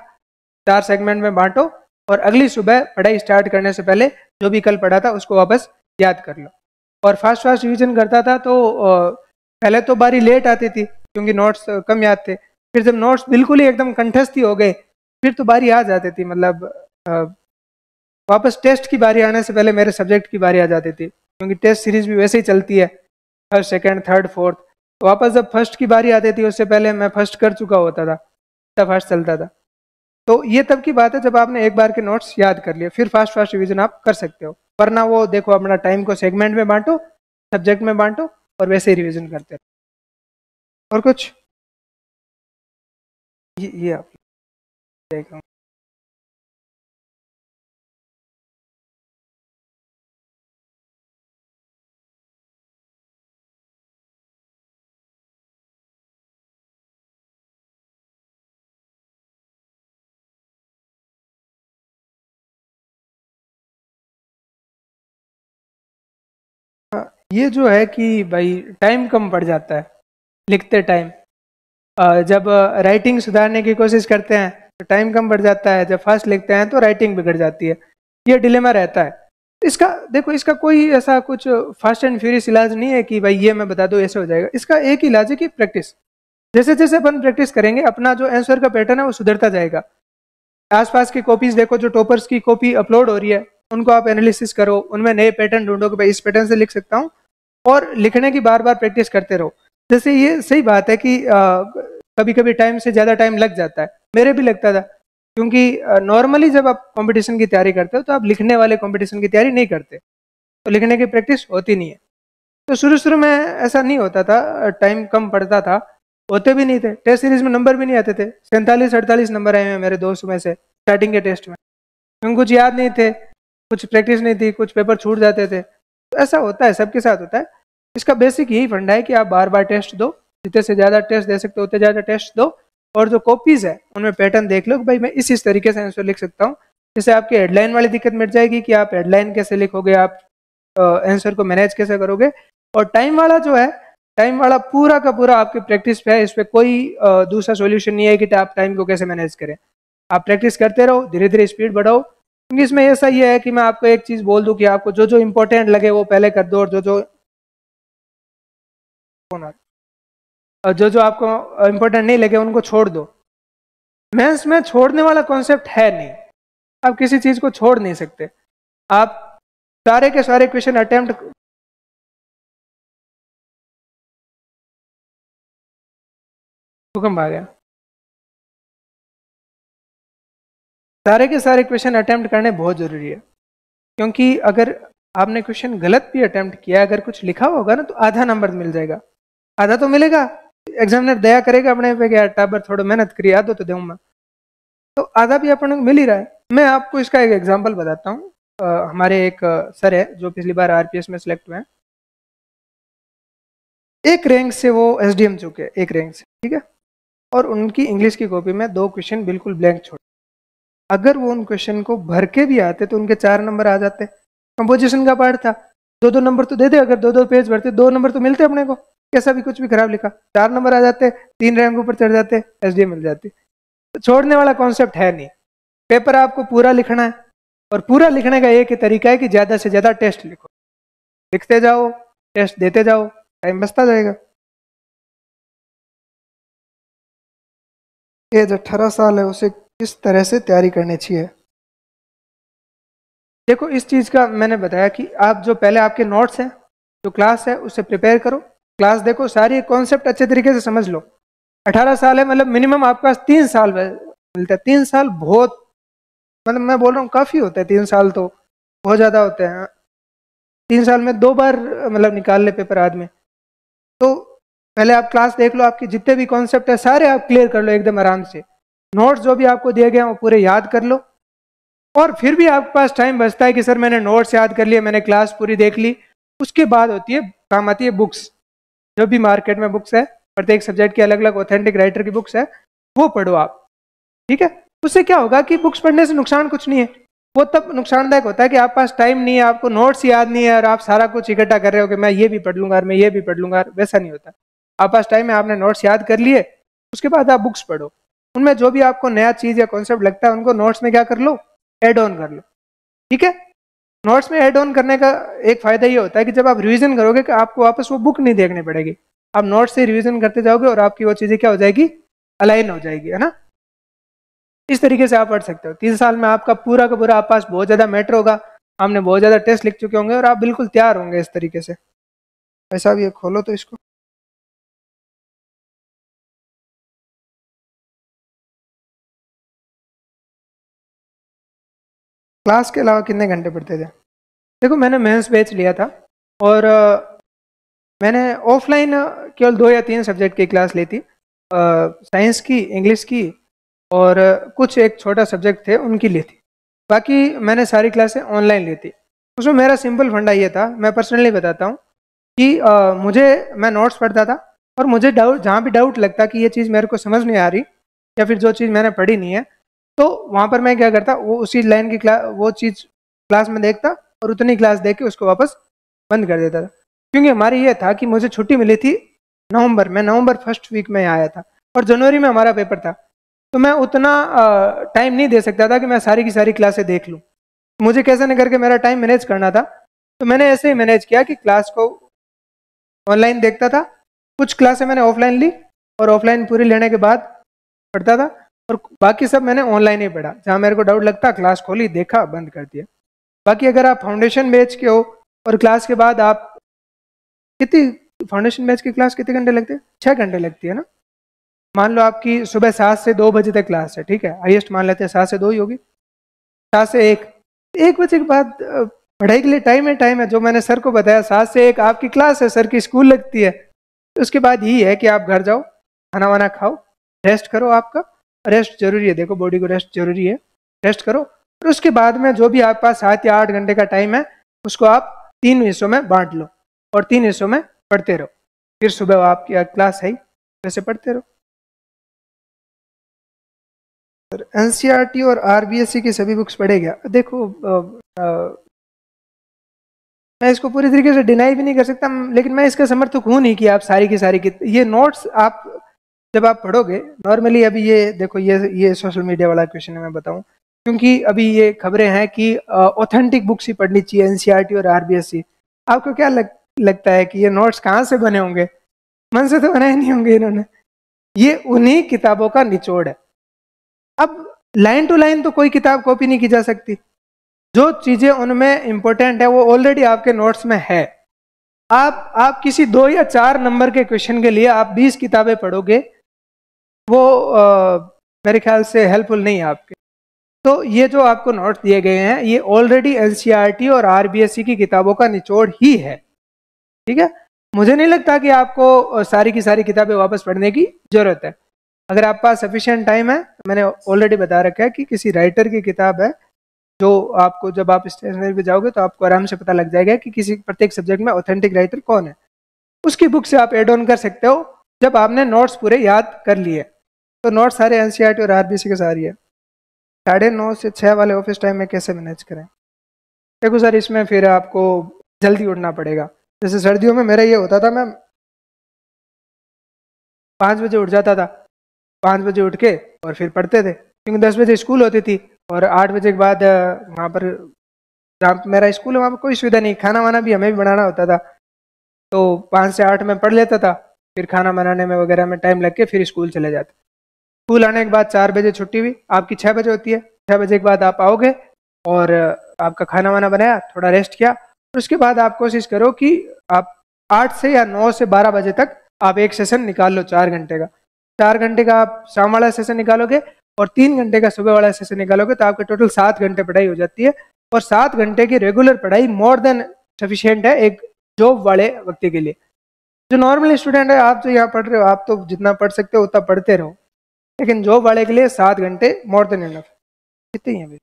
4 सेगमेंट में बांटो और अगली सुबह पढ़ाई स्टार्ट करने से पहले जो भी कल पढ़ा था उसको वापस याद कर लो। और फास्ट फास्ट रिवीजन करता था तो पहले तो बारी लेट आती थी क्योंकि नोट्स कम याद थे। फिर जब नोट्स बिल्कुल ही एकदम कंठस्थ हो गए फिर तो बारी आ जाती थी, मतलब वापस टेस्ट की बारी आने से पहले मेरे सब्जेक्ट की बारी आ जाती थी, क्योंकि टेस्ट सीरीज भी वैसे ही चलती है, फर्स्ट सेकंड थर्ड फोर्थ। तो वापस जब फर्स्ट की बारी आती थी उससे पहले मैं फर्स्ट कर चुका होता था, तब फर्स्ट चलता था। तो ये तब की बात है जब आपने एक बार के नोट्स याद कर लिए, फिर फास्ट फास्ट रिवीजन आप कर सकते हो। वरना वो देखो, अपना टाइम को सेगमेंट में बांटो, सब्जेक्ट में बांटो और वैसे ही रिवीजन करते रहो। और कुछ ये आप देख लो। ये जो है कि भाई टाइम कम पड़ जाता है लिखते टाइम। जब राइटिंग सुधारने की कोशिश करते हैं तो टाइम कम पड़ जाता है, जब फास्ट लिखते हैं तो राइटिंग बिगड़ जाती है। ये डिलेमा रहता है। इसका देखो, इसका कोई ऐसा कुछ फास्ट एंड फ्यूरियस इलाज नहीं है कि भाई ये मैं बता दूं ऐसे हो जाएगा। इसका एक ही इलाज है कि प्रैक्टिस। जैसे जैसे अपन प्रैक्टिस करेंगे अपना जो आंसर का पैटर्न है वो सुधरता जाएगा। आसपास की कॉपीज देखो, जो टॉपर्स की कॉपी अपलोड हो रही है उनको आप एनालिसिस करो, उनमें नए पैटर्न ढूंढो कि भाई इस पैटर्न से लिख सकता हूँ, और लिखने की बार बार प्रैक्टिस करते रहो। जैसे ये सही बात है कि कभी कभी टाइम से ज़्यादा टाइम लग जाता है, मेरे भी लगता था, क्योंकि नॉर्मली जब आप कंपटीशन की तैयारी करते हो तो आप लिखने वाले कंपटीशन की तैयारी नहीं करते, तो लिखने की प्रैक्टिस होती नहीं है। तो शुरू शुरू में ऐसा नहीं होता था, टाइम कम पड़ता था, होते भी नहीं थे, टेस्ट सीरीज में नंबर भी नहीं आते थे। 47-48 नंबर आए हैं मेरे दोस्तों में से स्टार्टिंग के टेस्ट में, क्योंकि कुछ याद नहीं थे, कुछ प्रैक्टिस नहीं थी, कुछ पेपर छूट जाते थे। तो ऐसा होता है, सबके साथ होता है। इसका बेसिक यही फंडा है कि आप बार बार टेस्ट दो, जितने से ज़्यादा टेस्ट दे सकते हो उतने ज़्यादा टेस्ट दो, और जो कॉपीज है उनमें पैटर्न देख लो कि भाई मैं इस तरीके से आंसर लिख सकता हूँ। जैसे आपकी हेडलाइन वाली दिक्कत मिट जाएगी कि आप हेडलाइन कैसे लिखोगे, आप आंसर को मैनेज कैसे करोगे। और टाइम वाला जो है, टाइम वाला पूरा का पूरा आपकी प्रैक्टिस पे है, इस पे कोई दूसरा सॉल्यूशन नहीं है कि आप टाइम को कैसे मैनेज करें। आप प्रैक्टिस करते रहो, धीरे धीरे स्पीड बढ़ाओ, क्योंकि इसमें ऐसा ये है कि मैं आपको एक चीज बोल दूं कि आपको जो जो इंपॉर्टेंट लगे वो पहले कर दो, और जो जो आपको इंपॉर्टेंट नहीं लगे उनको छोड़ दो। मेंस में छोड़ने वाला कॉन्सेप्ट है नहीं, आप किसी चीज को छोड़ नहीं सकते। आप सारे के सारे क्वेश्चन अटेम्प्ट, भूकंप आ गया, सारे के सारे क्वेश्चन अटेम्प्ट करने बहुत जरूरी है, क्योंकि अगर आपने क्वेश्चन गलत भी अटेम्प्ट किया, अगर कुछ लिखा होगा ना तो आधा नंबर मिल जाएगा, आधा तो मिलेगा। एग्जामिनर दया करेगा अपने पे, क्या टाबर थोड़ा मेहनत करिए, आधा तो दूंगा, तो आधा भी अपन को मिल ही रहा है। मैं आपको इसका एक एग्जांपल बताता हूँ। हमारे एक सर है जो पिछली बार आरपीएस में सिलेक्ट हुए हैं, एक रैंक से वो एसडीएम चुके, एक रैंक से, ठीक है। और उनकी इंग्लिश की कॉपी में 2 क्वेश्चन बिल्कुल ब्लैंक छोड़, अगर वो उन क्वेश्चन को भर के भी आते तो उनके 4 नंबर आ जाते। कंपोजिशन का पार्ट था, 2-2 नंबर तो दे दे, अगर 2-2 पेज भरते 2 नंबर तो मिलते अपने को, कैसा भी कुछ भी खराब लिखा, 4 नंबर आ जाते, 3 रैंक ऊपर चढ़ जाते, एसडीएम मिल जाती। तो छोड़ने वाला कॉन्सेप्ट है नहीं, पेपर आपको पूरा लिखना है, और पूरा लिखने का एक ही तरीका है कि ज्यादा से ज्यादा टेस्ट लिखो, लिखते जाओ, टेस्ट देते जाओ, टाइम बचता जाएगा। एज 18 साल है, उसे किस तरह से तैयारी करनी चाहिए? देखो, इस चीज का मैंने बताया कि आप जो पहले आपके नोट्स हैं, जो क्लास है उससे प्रिपेयर करो, क्लास देखो, सारी कॉन्सेप्ट अच्छे तरीके से समझ लो। 18 साल है मतलब मिनिमम आपके पास 3 साल मिलता है। 3 साल बहुत, मतलब मैं बोल रहा हूँ काफी होता है, 3 साल तो बहुत ज्यादा होते हैं। 3 साल में 2 बार मतलब निकाल ले पेपर आदमी। तो पहले आप क्लास देख लो, आपके जितने भी कॉन्सेप्ट है सारे आप क्लियर कर लो एकदम आराम से। नोट्स जो भी आपको दिए गए हैं वो पूरे याद कर लो, और फिर भी आपके पास टाइम बचता है कि सर मैंने नोट्स याद कर लिए, मैंने क्लास पूरी देख ली, उसके बाद होती है काम आती है बुक्स। जो भी मार्केट में बुक्स है, प्रत्येक सब्जेक्ट की अलग अलग ऑथेंटिक राइटर की बुक्स है, वो पढ़ो आप, ठीक है। उससे क्या होगा कि बुक्स पढ़ने से नुकसान कुछ नहीं है, वो तब नुकसानदायक होता है कि आपके पास टाइम नहीं है, आपको नोट्स याद नहीं है, और आप सारा कुछ इकट्ठा कर रहे हो कि मैं ये भी पढ़ लूंगा और मैं ये भी पढ़ लूंगा, वैसा नहीं होता। आपके पास टाइम है, आपने नोट्स याद कर लिए, उसके बाद आप बुक्स पढ़ो, उनमें जो भी आपको नया चीज या कॉन्सेप्ट लगता है उनको नोट्स में क्या कर लो, एड ऑन कर लो, ठीक है। नोट्स में एड ऑन करने का एक फायदा ये होता है कि जब आप रिवीजन करोगे कि आपको वापस वो बुक नहीं देखनी पड़ेगी, आप नोट्स से रिवीजन करते जाओगे और आपकी वो चीजें क्या हो जाएगी, अलाइन हो जाएगी, है ना। इस तरीके से आप पढ़ सकते हो। 3 साल में आपका पूरा का पूरा आपके पास बहुत ज्यादा मैटर होगा, हमने बहुत ज्यादा टेस्ट लिख चुके होंगे और आप बिल्कुल तैयार होंगे इस तरीके से। ऐसा भी है, खोलो तो इसको। क्लास के अलावा कितने घंटे पढ़ते थे? देखो, मैंने मेंस बैच लिया था, और मैंने ऑफलाइन केवल 2 या 3 सब्जेक्ट की क्लास ली थी, साइंस की, इंग्लिश की, और कुछ एक छोटा सब्जेक्ट थे उनकी ली थी। बाकी मैंने सारी क्लासें ऑनलाइन ली थी। उसमें मेरा सिंपल फंडा ये था, मैं पर्सनली बताता हूँ कि मैं नोट्स पढ़ता था, और मुझे डाउट, जहाँ भी डाउट लगता कि ये चीज़ मेरे को समझ नहीं आ रही, या फिर जो चीज़ मैंने पढ़ी नहीं है, तो वहाँ पर मैं क्या करता, वो उसी लाइन की क्लास, वो चीज़ क्लास में देखता और उतनी क्लास देख के उसको वापस बंद कर देता था। क्योंकि हमारी ये था कि मुझे छुट्टी मिली थी नवंबर में, नवंबर फर्स्ट वीक में आया था, और जनवरी में हमारा पेपर था, तो मैं उतना टाइम नहीं दे सकता था कि मैं सारी की सारी क्लासें देख लूँ। मुझे कैसे न करके मेरा टाइम मैनेज करना था, तो मैंने ऐसे ही मैनेज किया कि क्लास को ऑनलाइन देखता था, कुछ क्लासें मैंने ऑफलाइन ली, और ऑफलाइन पूरी लेने के बाद पढ़ता था, और बाकी सब मैंने ऑनलाइन ही पढ़ा। जहाँ मेरे को डाउट लगता क्लास खोली, देखा, बंद कर दिया। बाकी अगर आप फाउंडेशन बैच के हो और क्लास के बाद आप कितनी, फाउंडेशन बैच की क्लास कितने घंटे लगते हैं? 6 घंटे लगती है ना। मान लो आपकी सुबह 7 से 2 बजे तक क्लास है, ठीक है, हाईएस्ट मान लेते हैं 7 से 2 ही होगी, 7 से 1 बजे के बाद पढ़ाई के लिए टाइम है। जो मैंने सर को बताया, 7 से 1 आपकी क्लास है, सर की स्कूल लगती है। तो उसके बाद यही है कि आप घर जाओ, खाना वाना खाओ, रेस्ट करो। आपका रेस्ट जरूरी है, देखो बॉडी को रेस्ट जरूरी है, रेस्ट करो। और उसके बाद में जो भी आपके पास 7 या 8 घंटे का टाइम है, उसको आप 3 हिस्सों में बांट लो, और 3 हिस्सों में पढ़ते रहो। फिर सुबह आपकी क्लास है, वैसे पढ़ते रहो। सर एनसीईआरटी और आरबीएससी की सभी बुक्स पढ़े क्या? देखो मैं इसको पूरी तरीके से डिनाई भी नहीं कर सकता, लेकिन मैं इसका समर्थक हूँ नहीं कि आप सारी की सारी ये नोट्स आप जब आप पढ़ोगे नॉर्मली, अभी ये देखो ये सोशल मीडिया वाला क्वेश्चन है मैं बताऊं, क्योंकि अभी ये खबरें हैं कि ऑथेंटिक बुक्स ही पढ़नी चाहिए एनसीईआरटी और आरबीएससी। आपको क्या लगता है कि ये नोट्स कहाँ से बने होंगे? मन से तो बनाए नहीं होंगे इन्होंने, ये उन्हीं किताबों का निचोड़ है। अब लाइन टू लाइन तो कोई किताब कॉपी नहीं की जा सकती, जो चीजें उनमें इंपॉर्टेंट है वो ऑलरेडी आपके नोट्स में है। आप किसी 2 या 4 नंबर के क्वेश्चन के लिए आप 20 किताबें पढ़ोगे, वो मेरे ख्याल से हेल्पफुल नहीं है आपके। तो ये जो आपको नोट्स दिए गए हैं ये ऑलरेडी एनसीईआरटी और आरबीएससी की किताबों का निचोड़ ही है, ठीक है। मुझे नहीं लगता कि आपको सारी की सारी किताबें वापस पढ़ने की जरूरत है। अगर आपके पास सफिशिएंट टाइम है, मैंने ऑलरेडी बता रखा है कि किसी राइटर की किताब है जो आपको, जब आप स्टेशनरी पे जाओगे तो आपको आराम से पता लग जाएगा कि किसी प्रत्येक सब्जेक्ट में ऑथेंटिक राइटर कौन है, उसकी बुक से आप एड ऑन कर सकते हो जब आपने नोट्स पूरे याद कर लिए। तो नोट्स सारे एनसीईआरटी और आरबीएससी के सारे है। 9:30 से 6 वाले ऑफिस टाइम में कैसे मैनेज करें? देखो सर, इसमें फिर आपको जल्दी उठना पड़ेगा। जैसे सर्दियों में मेरा ये होता था, मैं 5 बजे उठ जाता था, 5 बजे उठ के और फिर पढ़ते थे, क्योंकि 10 बजे स्कूल होती थी और 8 बजे के बाद वहाँ पर जहाँ मेरा स्कूल है वहाँ पर कोई सुविधा नहीं, खाना वाना भी हमें भी बनाना होता था। तो 5 से 8 में पढ़ लेता था, फिर खाना बनाने में वगैरह में टाइम लग के फिर स्कूल चले जाते। स्कूल आने के बाद 4 बजे छुट्टी हुई, आपकी 6 बजे होती है। 6 बजे के बाद आप आओगे और आपका खाना वाना बनाया, थोड़ा रेस्ट किया, और उसके बाद आप कोशिश करो कि आप 8 से या 9 से 12 बजे तक आप एक सेशन निकाल लो 4 घंटे का। 4 घंटे का आप शाम वाला सेशन निकालोगे और 3 घंटे का सुबह वाला सेशन निकालोगे तो आपके टोटल 7 घंटे पढ़ाई हो जाती है। और 7 घंटे की रेगुलर पढ़ाई मोर देन सफिशिएंट है एक जॉब वाले व्यक्ति के लिए। जो नॉर्मल स्टूडेंट है, आप जो यहाँ पढ़ रहे हो, आप तो जितना पढ़ सकते हो उतना पढ़ते रहो, लेकिन जॉब वाले के लिए 7 घंटे मोर देन इनफ। कितने ही हैं?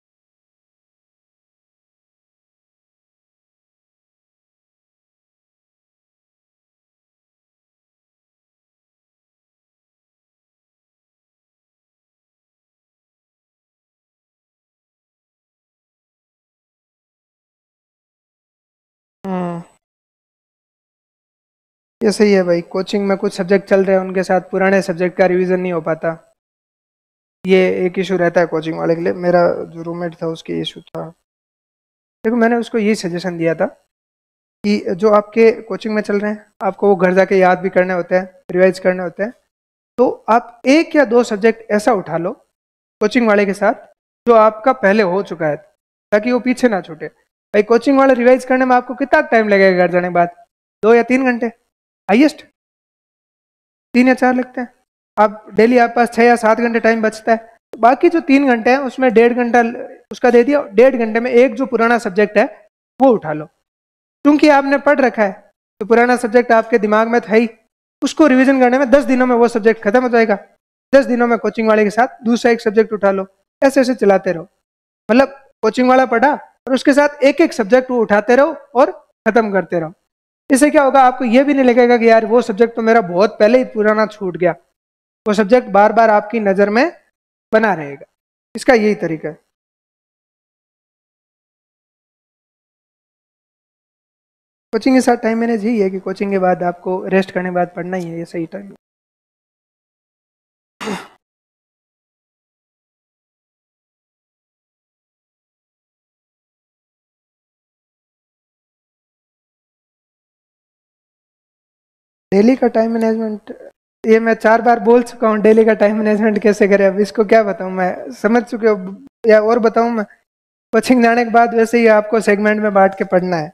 ये सही है भाई। कोचिंग में कुछ सब्जेक्ट चल रहे हैं, उनके साथ पुराने सब्जेक्ट का रिवीजन नहीं हो पाता, ये एक इशू रहता है कोचिंग वाले के लिए। मेरा जो रूममेट था उसके इशू था। देखो मैंने उसको ये सजेशन दिया था कि जो आपके कोचिंग में चल रहे हैं आपको वो घर जाके याद भी करने होते हैं, रिवाइज करने होते हैं, तो आप 1 या 2 सब्जेक्ट ऐसा उठा लो कोचिंग वाले के साथ जो आपका पहले हो चुका है, ताकि वो पीछे ना छूटे। भाई कोचिंग वाले रिवाइज करने में आपको कितना टाइम लगेगा घर जाने के बाद? 2 या 3 घंटे हाईएस्ट, 3 या 4 लगते हैं। आप डेली आपके पास 6 या 7 घंटे टाइम बचता है, तो बाकी जो 3 घंटे हैं उसमें 1.5 घंटा उसका दे दिया। 1.5 घंटे में एक जो पुराना सब्जेक्ट है वो उठा लो, क्योंकि आपने पढ़ रखा है तो पुराना सब्जेक्ट आपके दिमाग में था ही, उसको रिवीजन करने में 10 दिनों में वो सब्जेक्ट खत्म हो जाएगा। 10 दिनों में कोचिंग वाले के साथ दूसरा एक सब्जेक्ट उठा लो, ऐसे ऐसे चलाते रहो। मतलब कोचिंग वाला पढ़ा और उसके साथ एक एक सब्जेक्ट वो उठाते रहो और खत्म करते रहो। इससे क्या होगा, आपको ये भी नहीं लगेगा कि यार वो सब्जेक्ट तो मेरा बहुत पहले ही पुराना छूट गया। वो सब्जेक्ट बार बार आपकी नज़र में बना रहेगा। इसका यही तरीका है। कोचिंग के साथ टाइम मैनेज यही है कि कोचिंग के बाद आपको रेस्ट करने के बाद पढ़ना ही है, ये सही टाइम है। डेली का टाइम मैनेजमेंट, ये मैं 4 बार बोल चुका हूँ। डेली का टाइम मैनेजमेंट कैसे करें, अब इसको क्या बताऊँ, मैं समझ चुके हो या और बताऊँ मैं? कोचिंग जाने के बाद वैसे ही आपको सेगमेंट में बांट के पढ़ना है।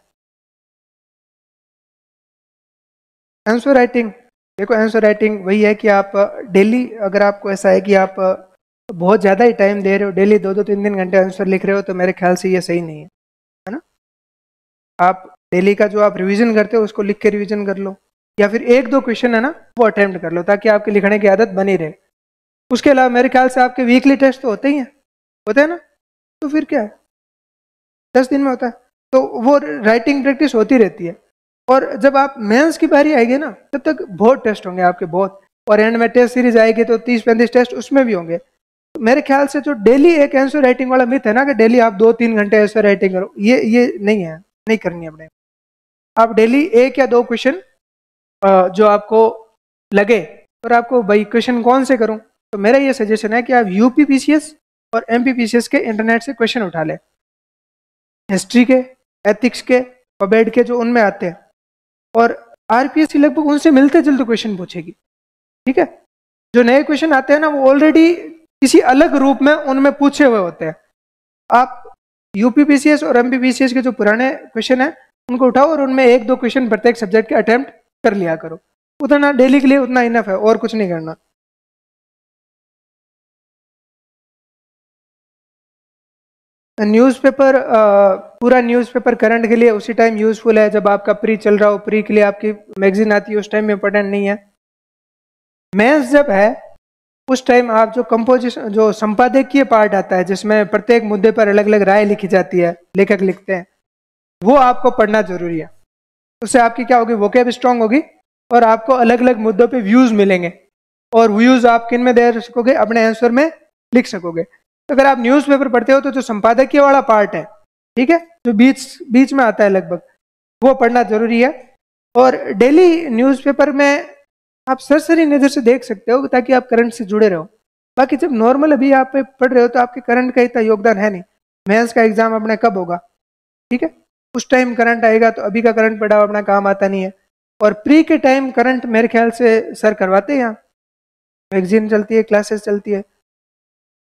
आंसर राइटिंग, देखो आंसर राइटिंग वही है कि आप डेली, अगर आपको ऐसा है कि आप बहुत ज़्यादा ही टाइम दे रहे हो, डेली 2-2, 3-3 घंटे आंसर लिख रहे हो, तो मेरे ख्याल से ये सही नहीं है ना। आप डेली का जो आप रिवीजन करते हो उसको लिख के रिवीजन कर लो, या फिर 1-2 क्वेश्चन है ना वो अटेम्प्ट कर लो, ताकि आपके लिखने की आदत बनी रहे। उसके अलावा मेरे ख्याल से आपके वीकली टेस्ट तो होते ही हैं, होते हैं ना, तो फिर क्या है, 10 दिन में होता है, तो वो राइटिंग प्रैक्टिस होती रहती है। और जब आप मेंस की बारी आएगी ना, तब तक बहुत टेस्ट होंगे आपके, बहुत, और एंड में टेस्ट सीरीज आएगी तो 30-35 टेस्ट उसमें भी होंगे। मेरे ख्याल से जो डेली एक आंसर राइटिंग वाला मिथ है ना कि डेली आप 2-3 घंटे आंसर राइटिंग करो, ये नहीं है, नहीं करनी है अपने। आप डेली एक या दो क्वेश्चन जो आपको लगे, और आपको भाई क्वेश्चन कौन से करूं, तो मेरा ये सजेशन है कि आप यूपीपीसीएस और एमपीपीसीएस के इंटरनेट से क्वेश्चन उठा लें, हिस्ट्री के, एथिक्स के, पबेड के जो उनमें आते हैं, और आरपीएससी लगभग उनसे मिलते जुलते क्वेश्चन पूछेगी। ठीक है, जो नए क्वेश्चन आते हैं ना वो ऑलरेडी किसी अलग रूप में उनमें पूछे हुए होते हैं। आप यूपीपीसीएस और एमपीपीसीएस के जो पुराने क्वेश्चन है उनको उठाओ और उनमें एक दो क्वेश्चन प्रत्येक सब्जेक्ट के अटेम्प्ट कर लिया करो, उतना डेली के लिए उतना इनफ है, और कुछ नहीं करना। न्यूज़पेपर, पूरा न्यूज़पेपर करंट के लिए उसी टाइम यूजफुल है जब आपका प्री चल रहा हो, प्री के लिए आपकी मैगजीन आती है उस टाइम में इंपॉर्टेंट नहीं है। मेंस जब है उस टाइम आप जो कंपोजिशन, जो संपादकीय पार्ट आता है जिसमें प्रत्येक मुद्दे पर अलग अलग राय लिखी जाती है, लेखक लिखते हैं, वो आपको पढ़ना जरूरी है। उससे आपकी क्या होगी, वोकैब स्ट्रांग होगी और आपको अलग अलग मुद्दों पे व्यूज मिलेंगे, और व्यूज आप किन में दे सकोगे, अपने आंसर में लिख सकोगे। तो अगर आप न्यूज़पेपर पढ़ते हो तो जो संपादकीय वाला पार्ट है, ठीक है, जो बीच बीच में आता है लगभग, वो पढ़ना जरूरी है। और डेली न्यूज़पेपर में आप सरसरी नज़र से देख सकते हो ताकि आप करंट से जुड़े रहो। बाकी जब नॉर्मल अभी आप पढ़ रहे हो तो आपके करंट का इतना योगदान है नहीं। मेंस का एग्जाम अपने कब होगा, ठीक है, उस टाइम करंट आएगा, तो अभी का करंट पढ़ा हुआ अपना काम आता नहीं है। और प्री के टाइम करंट मेरे ख्याल से सर करवाते हैं, यहाँ मैगजीन चलती है, क्लासेस चलती है।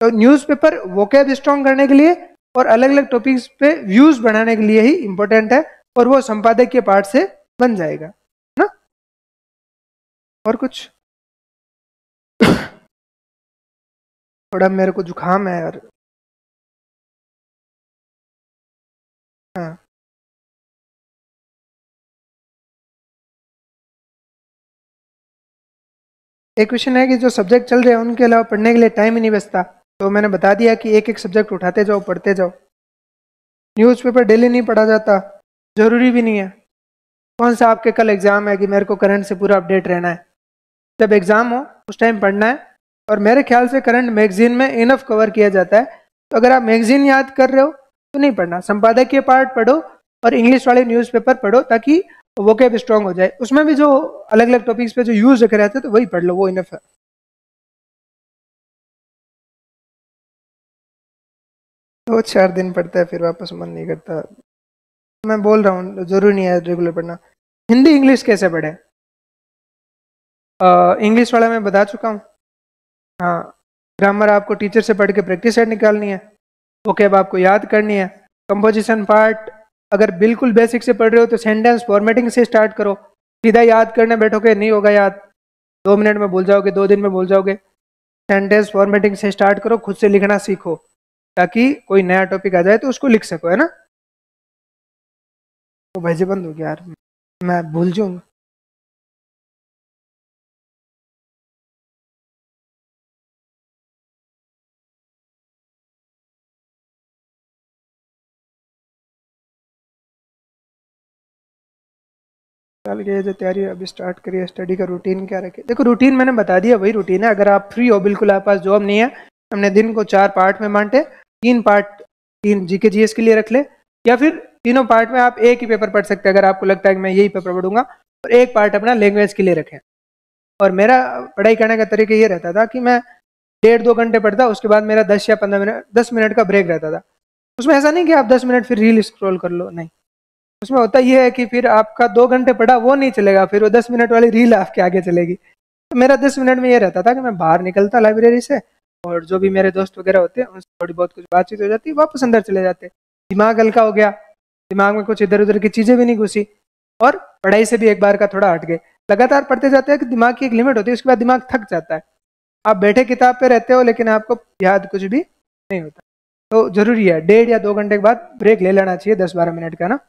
तो न्यूज़पेपर वोकैब स्ट्रॉन्ग करने के लिए और अलग अलग टॉपिक्स पे व्यूज बढ़ाने के लिए ही इंपॉर्टेंट है, और वो संपादकीय पार्ट से बन जाएगा ना। और कुछ थोड़ा मेरे को जुकाम है यार। हाँ, एक क्वेश्चन है कि जो सब्जेक्ट चल रहे हैं उनके अलावा पढ़ने के लिए टाइम ही नहीं बचता, तो मैंने बता दिया कि एक एक सब्जेक्ट उठाते जाओ, पढ़ते जाओ। न्यूज़पेपर डेली नहीं पढ़ा जाता, जरूरी भी नहीं है। कौन सा आपके कल एग्जाम है कि मेरे को करंट से पूरा अपडेट रहना है? जब एग्जाम हो उस टाइम पढ़ना है, और मेरे ख्याल से करंट मैगजीन में इनफ कवर किया जाता है। तो अगर आप मैगजीन याद कर रहे हो तो नहीं पढ़ना, संपादकीय पार्ट पढ़ो और इंग्लिश वाले न्यूज़पेपर पढ़ो ताकि वोकैब स्ट्रॉन्ग हो जाए। उसमें भी जो अलग अलग टॉपिक्स पे जो यूज रखे रहते हैं तो वही पढ़ लो, वो इनफ है। 2-4 दिन पढ़ता है फिर वापस मन नहीं करता। मैं बोल रहा हूँ जरूरी नहीं है रेगुलर पढ़ना। हिंदी इंग्लिश कैसे पढ़े? इंग्लिश वाला मैं बता चुका हूँ। हाँ, ग्रामर आपको टीचर से पढ़ के प्रैक्टिस सेट निकालनी है, वोकैब आपको याद करनी है। कंपोजिशन पार्ट अगर बिल्कुल बेसिक से पढ़ रहे हो तो सेंटेंस फॉर्मेटिंग से स्टार्ट करो, सीधा याद करने बैठोगे नहीं होगा याद, 2 मिनट में भूल जाओगे, 2 दिन में भूल जाओगे। सेंटेंस फॉर्मेटिंग से स्टार्ट करो, खुद से लिखना सीखो ताकि कोई नया टॉपिक आ जाए तो उसको लिख सको, है ना। तो भाई जी बंद हो गया यार, मैं भूल जाऊंगा। साल की जो तैयारी अभी स्टार्ट करिए, स्टडी का रूटीन क्या रखे? देखो रूटीन मैंने बता दिया, वही रूटीन है। अगर आप फ्री हो, बिल्कुल आपके पास जॉब नहीं है, हमने दिन को 4 पार्ट में बांटे, 3 पार्ट 3 जीके जीएस के लिए रख ले, या फिर तीनों पार्ट में आप एक ही पेपर पढ़ सकते हैं अगर आपको लगता है कि मैं यही पेपर पढ़ूंगा, और एक पार्ट अपना लैंग्वेज के लिए रखें। और मेरा पढ़ाई करने का तरीका ये रहता था कि मैं 1.5-2 घंटे पढ़ता, उसके बाद मेरा 10 या 15 मिनट 10 मिनट का ब्रेक रहता था। उसमें ऐसा नहीं कि आप 10 मिनट फिर रील स्क्रॉल कर लो, नहीं। उसमें होता यह है कि फिर आपका 2 घंटे पढ़ा वो नहीं चलेगा, फिर वो 10 मिनट वाली रील आपके आगे चलेगी। तो मेरा 10 मिनट में ये रहता था कि मैं बाहर निकलता लाइब्रेरी से, और जो भी मेरे दोस्त वगैरह होते हैं उनसे थोड़ी बहुत कुछ बातचीत हो जाती, वापस अंदर चले जाते, दिमाग हल्का हो गया, दिमाग में कुछ इधर उधर की चीजें भी नहीं घुसी, और पढ़ाई से भी एक बार का थोड़ा हट गए। लगातार पढ़ते जाते हैं कि दिमाग की एक लिमिट होती है, उसके बाद दिमाग थक जाता है। आप बैठे किताब पे रहते हो लेकिन आपको याद कुछ भी नहीं होता। तो जरूरी है 1.5 या 2 घंटे के बाद ब्रेक ले लेना चाहिए, 10-12 मिनट का ना।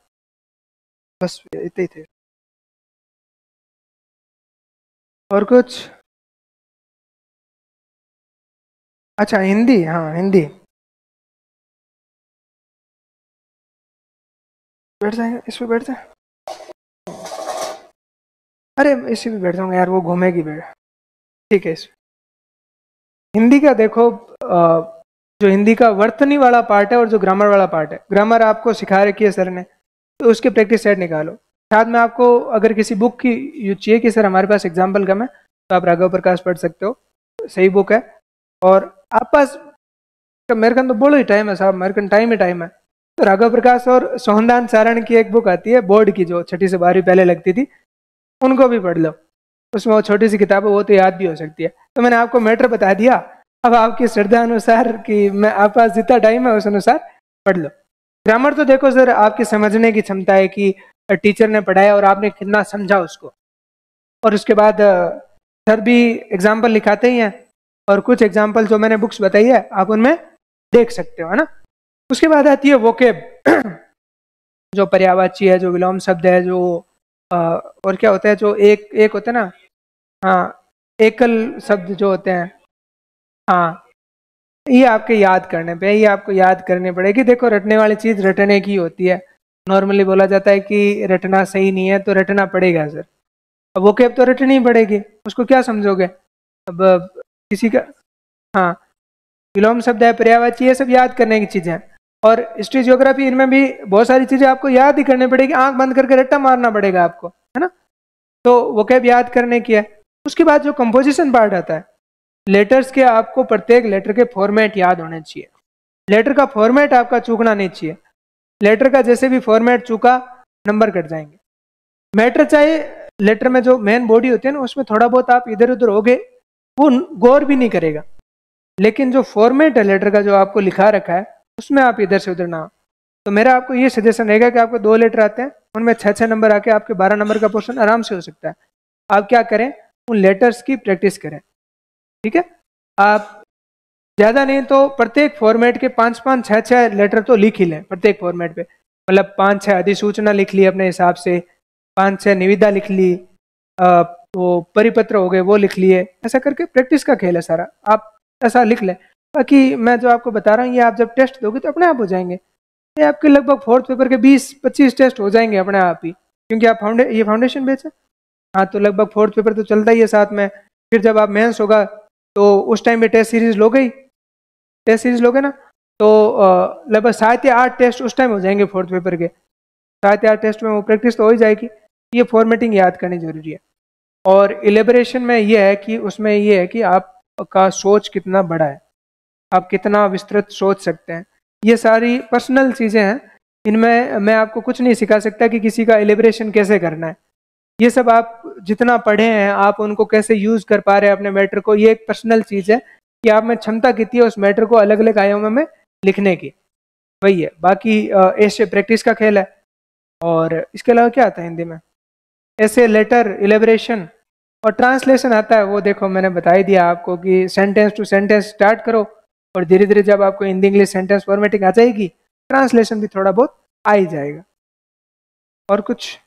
बस इतने ही थे। और कुछ? अच्छा हिंदी, हाँ हिंदी बैठ जाएंगे, इस पे बैठ जाए। अरे इसी पे बैठ जाऊंगा यार, वो घूमेगी बैठ। ठीक है इस पे। हिंदी का देखो, जो हिंदी का वर्तनी वाला पार्ट है और जो ग्रामर वाला पार्ट है, ग्रामर आपको सिखा रखी है सर ने, तो उसके प्रैक्टिस सेट निकालो। साथ में आपको अगर किसी बुक की यूज चाहिए कि सर हमारे पास एग्जाम्पल कम है, तो आप राघव प्रकाश पढ़ सकते हो, सही बुक है। और आप पास मेरे कन तो बोलो ही टाइम है साहब, मेरे कन टाइम ही टाइम है। तो राघव प्रकाश और सोहनदान सारण की एक बुक आती है बोर्ड की, जो 6ठी से 12वीं पहले लगती थी, उनको भी पढ़ लो। उसमें वो छोटी सी किताब है, वो तो याद भी हो सकती है। तो मैंने आपको मैटर बता दिया, अब आपकी श्रद्धा अनुसार कि मैं आप पास जितना टाइम है उस अनुसार पढ़ लो। ग्रामर तो देखो सर, आपकी समझने की क्षमता है कि टीचर ने पढ़ाया और आपने कितना समझा उसको। और उसके बाद सर भी एग्जाम्पल लिखाते ही हैं, और कुछ एग्जाम्पल जो मैंने बुक्स बताई है आप उनमें देख सकते हो, है ना। उसके बाद आती है वोकेब, जो पर्यायवाची है, जो विलोम शब्द है, जो और क्या होता है, जो एक होता है ना, हाँ, एकल शब्द जो होते हैं, हाँ, ये आपके याद करने पे, ये आपको याद करनी पड़ेगी। देखो रटने वाली चीज रटने की होती है। नॉर्मली बोला जाता है कि रटना सही नहीं है, तो रटना पड़ेगा सर। अब वोकेब तो रटनी ही पड़ेगी, उसको क्या समझोगे। अब किसी का, हाँ, विलोम शब्द है, पर्यायवाची, ये सब याद करने की चीजें हैं। और हिस्ट्री ज्योग्राफी, इनमें भी बहुत सारी चीजें आपको याद ही करनी पड़ेगी, आंख बंद करके रट्टा मारना पड़ेगा आपको, है ना। तो वोकेब याद करने की है। उसके बाद जो कंपोजिशन पार्ट आता है, लेटर्स के, आपको प्रत्येक लेटर के फॉर्मेट याद होने चाहिए। लेटर का फॉर्मेट आपका चूकना नहीं चाहिए। लेटर का जैसे भी फॉर्मेट चूका, नंबर कट जाएंगे। मैटर चाहे लेटर में जो मेन बॉडी होती है ना, उसमें थोड़ा बहुत आप इधर उधर होगे, वो गौर भी नहीं करेगा। लेकिन जो फॉर्मेट है लेटर का, जो आपको लिखा रखा है, उसमें आप इधर से उधर ना हो। तो मेरा आपको ये सजेशन रहेगा कि आपको 2 लेटर आते हैं, उनमें 6-6 नंबर आके आपके 12 नंबर का पोर्शन आराम से हो सकता है। आप क्या करें, उन लेटर्स की प्रैक्टिस करें, ठीक है। आप ज़्यादा नहीं तो प्रत्येक फॉर्मेट के 5-5, 6-6 लेटर तो लिख ही लें प्रत्येक फॉर्मेट पे। मतलब 5-6 अधिसूचना लिख ली अपने हिसाब से, 5-6 निविदा लिख ली, वो परिपत्र हो गए वो लिख लिए। ऐसा करके प्रैक्टिस का खेल है सारा, आप ऐसा लिख लें। बाकी मैं जो आपको बता रहा हूँ, ये आप जब टेस्ट दोगे तो अपने आप हो जाएंगे। ये आपके लगभग 4th पेपर के 20-25 टेस्ट हो जाएंगे अपने आप ही, क्योंकि आप ये फाउंडेशन बेच है। हाँ, तो लगभग 4th पेपर तो चलता ही है साथ में। फिर जब आप मेंस होगा तो उस टाइम पे टेस्ट सीरीज लोगे ना, तो लगभग 7 या 8 टेस्ट उस टाइम हो जाएंगे 4th पेपर के। 7 या 8 टेस्ट में वो प्रैक्टिस तो हो ही जाएगी। ये फॉर्मेटिंग याद करनी जरूरी है। और इलेबोरेशन में ये है कि उसमें ये है कि आपका सोच कितना बड़ा है, आप कितना विस्तृत सोच सकते हैं। ये सारी पर्सनल चीज़ें हैं, इनमें मैं आपको कुछ नहीं सिखा सकता कि किसी का इलेबोरेशन कैसे करना है। ये सब आप जितना पढ़े हैं, आप उनको कैसे यूज़ कर पा रहे हैं अपने मैटर को, ये एक पर्सनल चीज़ है कि आप में क्षमता कितनी है उस मैटर को अलग अलग आयामों में लिखने की, वही है। बाकी ऐसे प्रैक्टिस का खेल है। और इसके अलावा क्या आता है हिंदी में, ऐसे लेटर, इलेबोरेशन और ट्रांसलेशन आता है। वो देखो मैंने बता ही दिया आपको कि सेंटेंस टू सेंटेंस स्टार्ट करो, और धीरे धीरे जब आपको हिंदी इंग्लिश सेंटेंस फॉर्मेटिंग आ जाएगी, ट्रांसलेशन भी थोड़ा बहुत आ ही जाएगा। और कुछ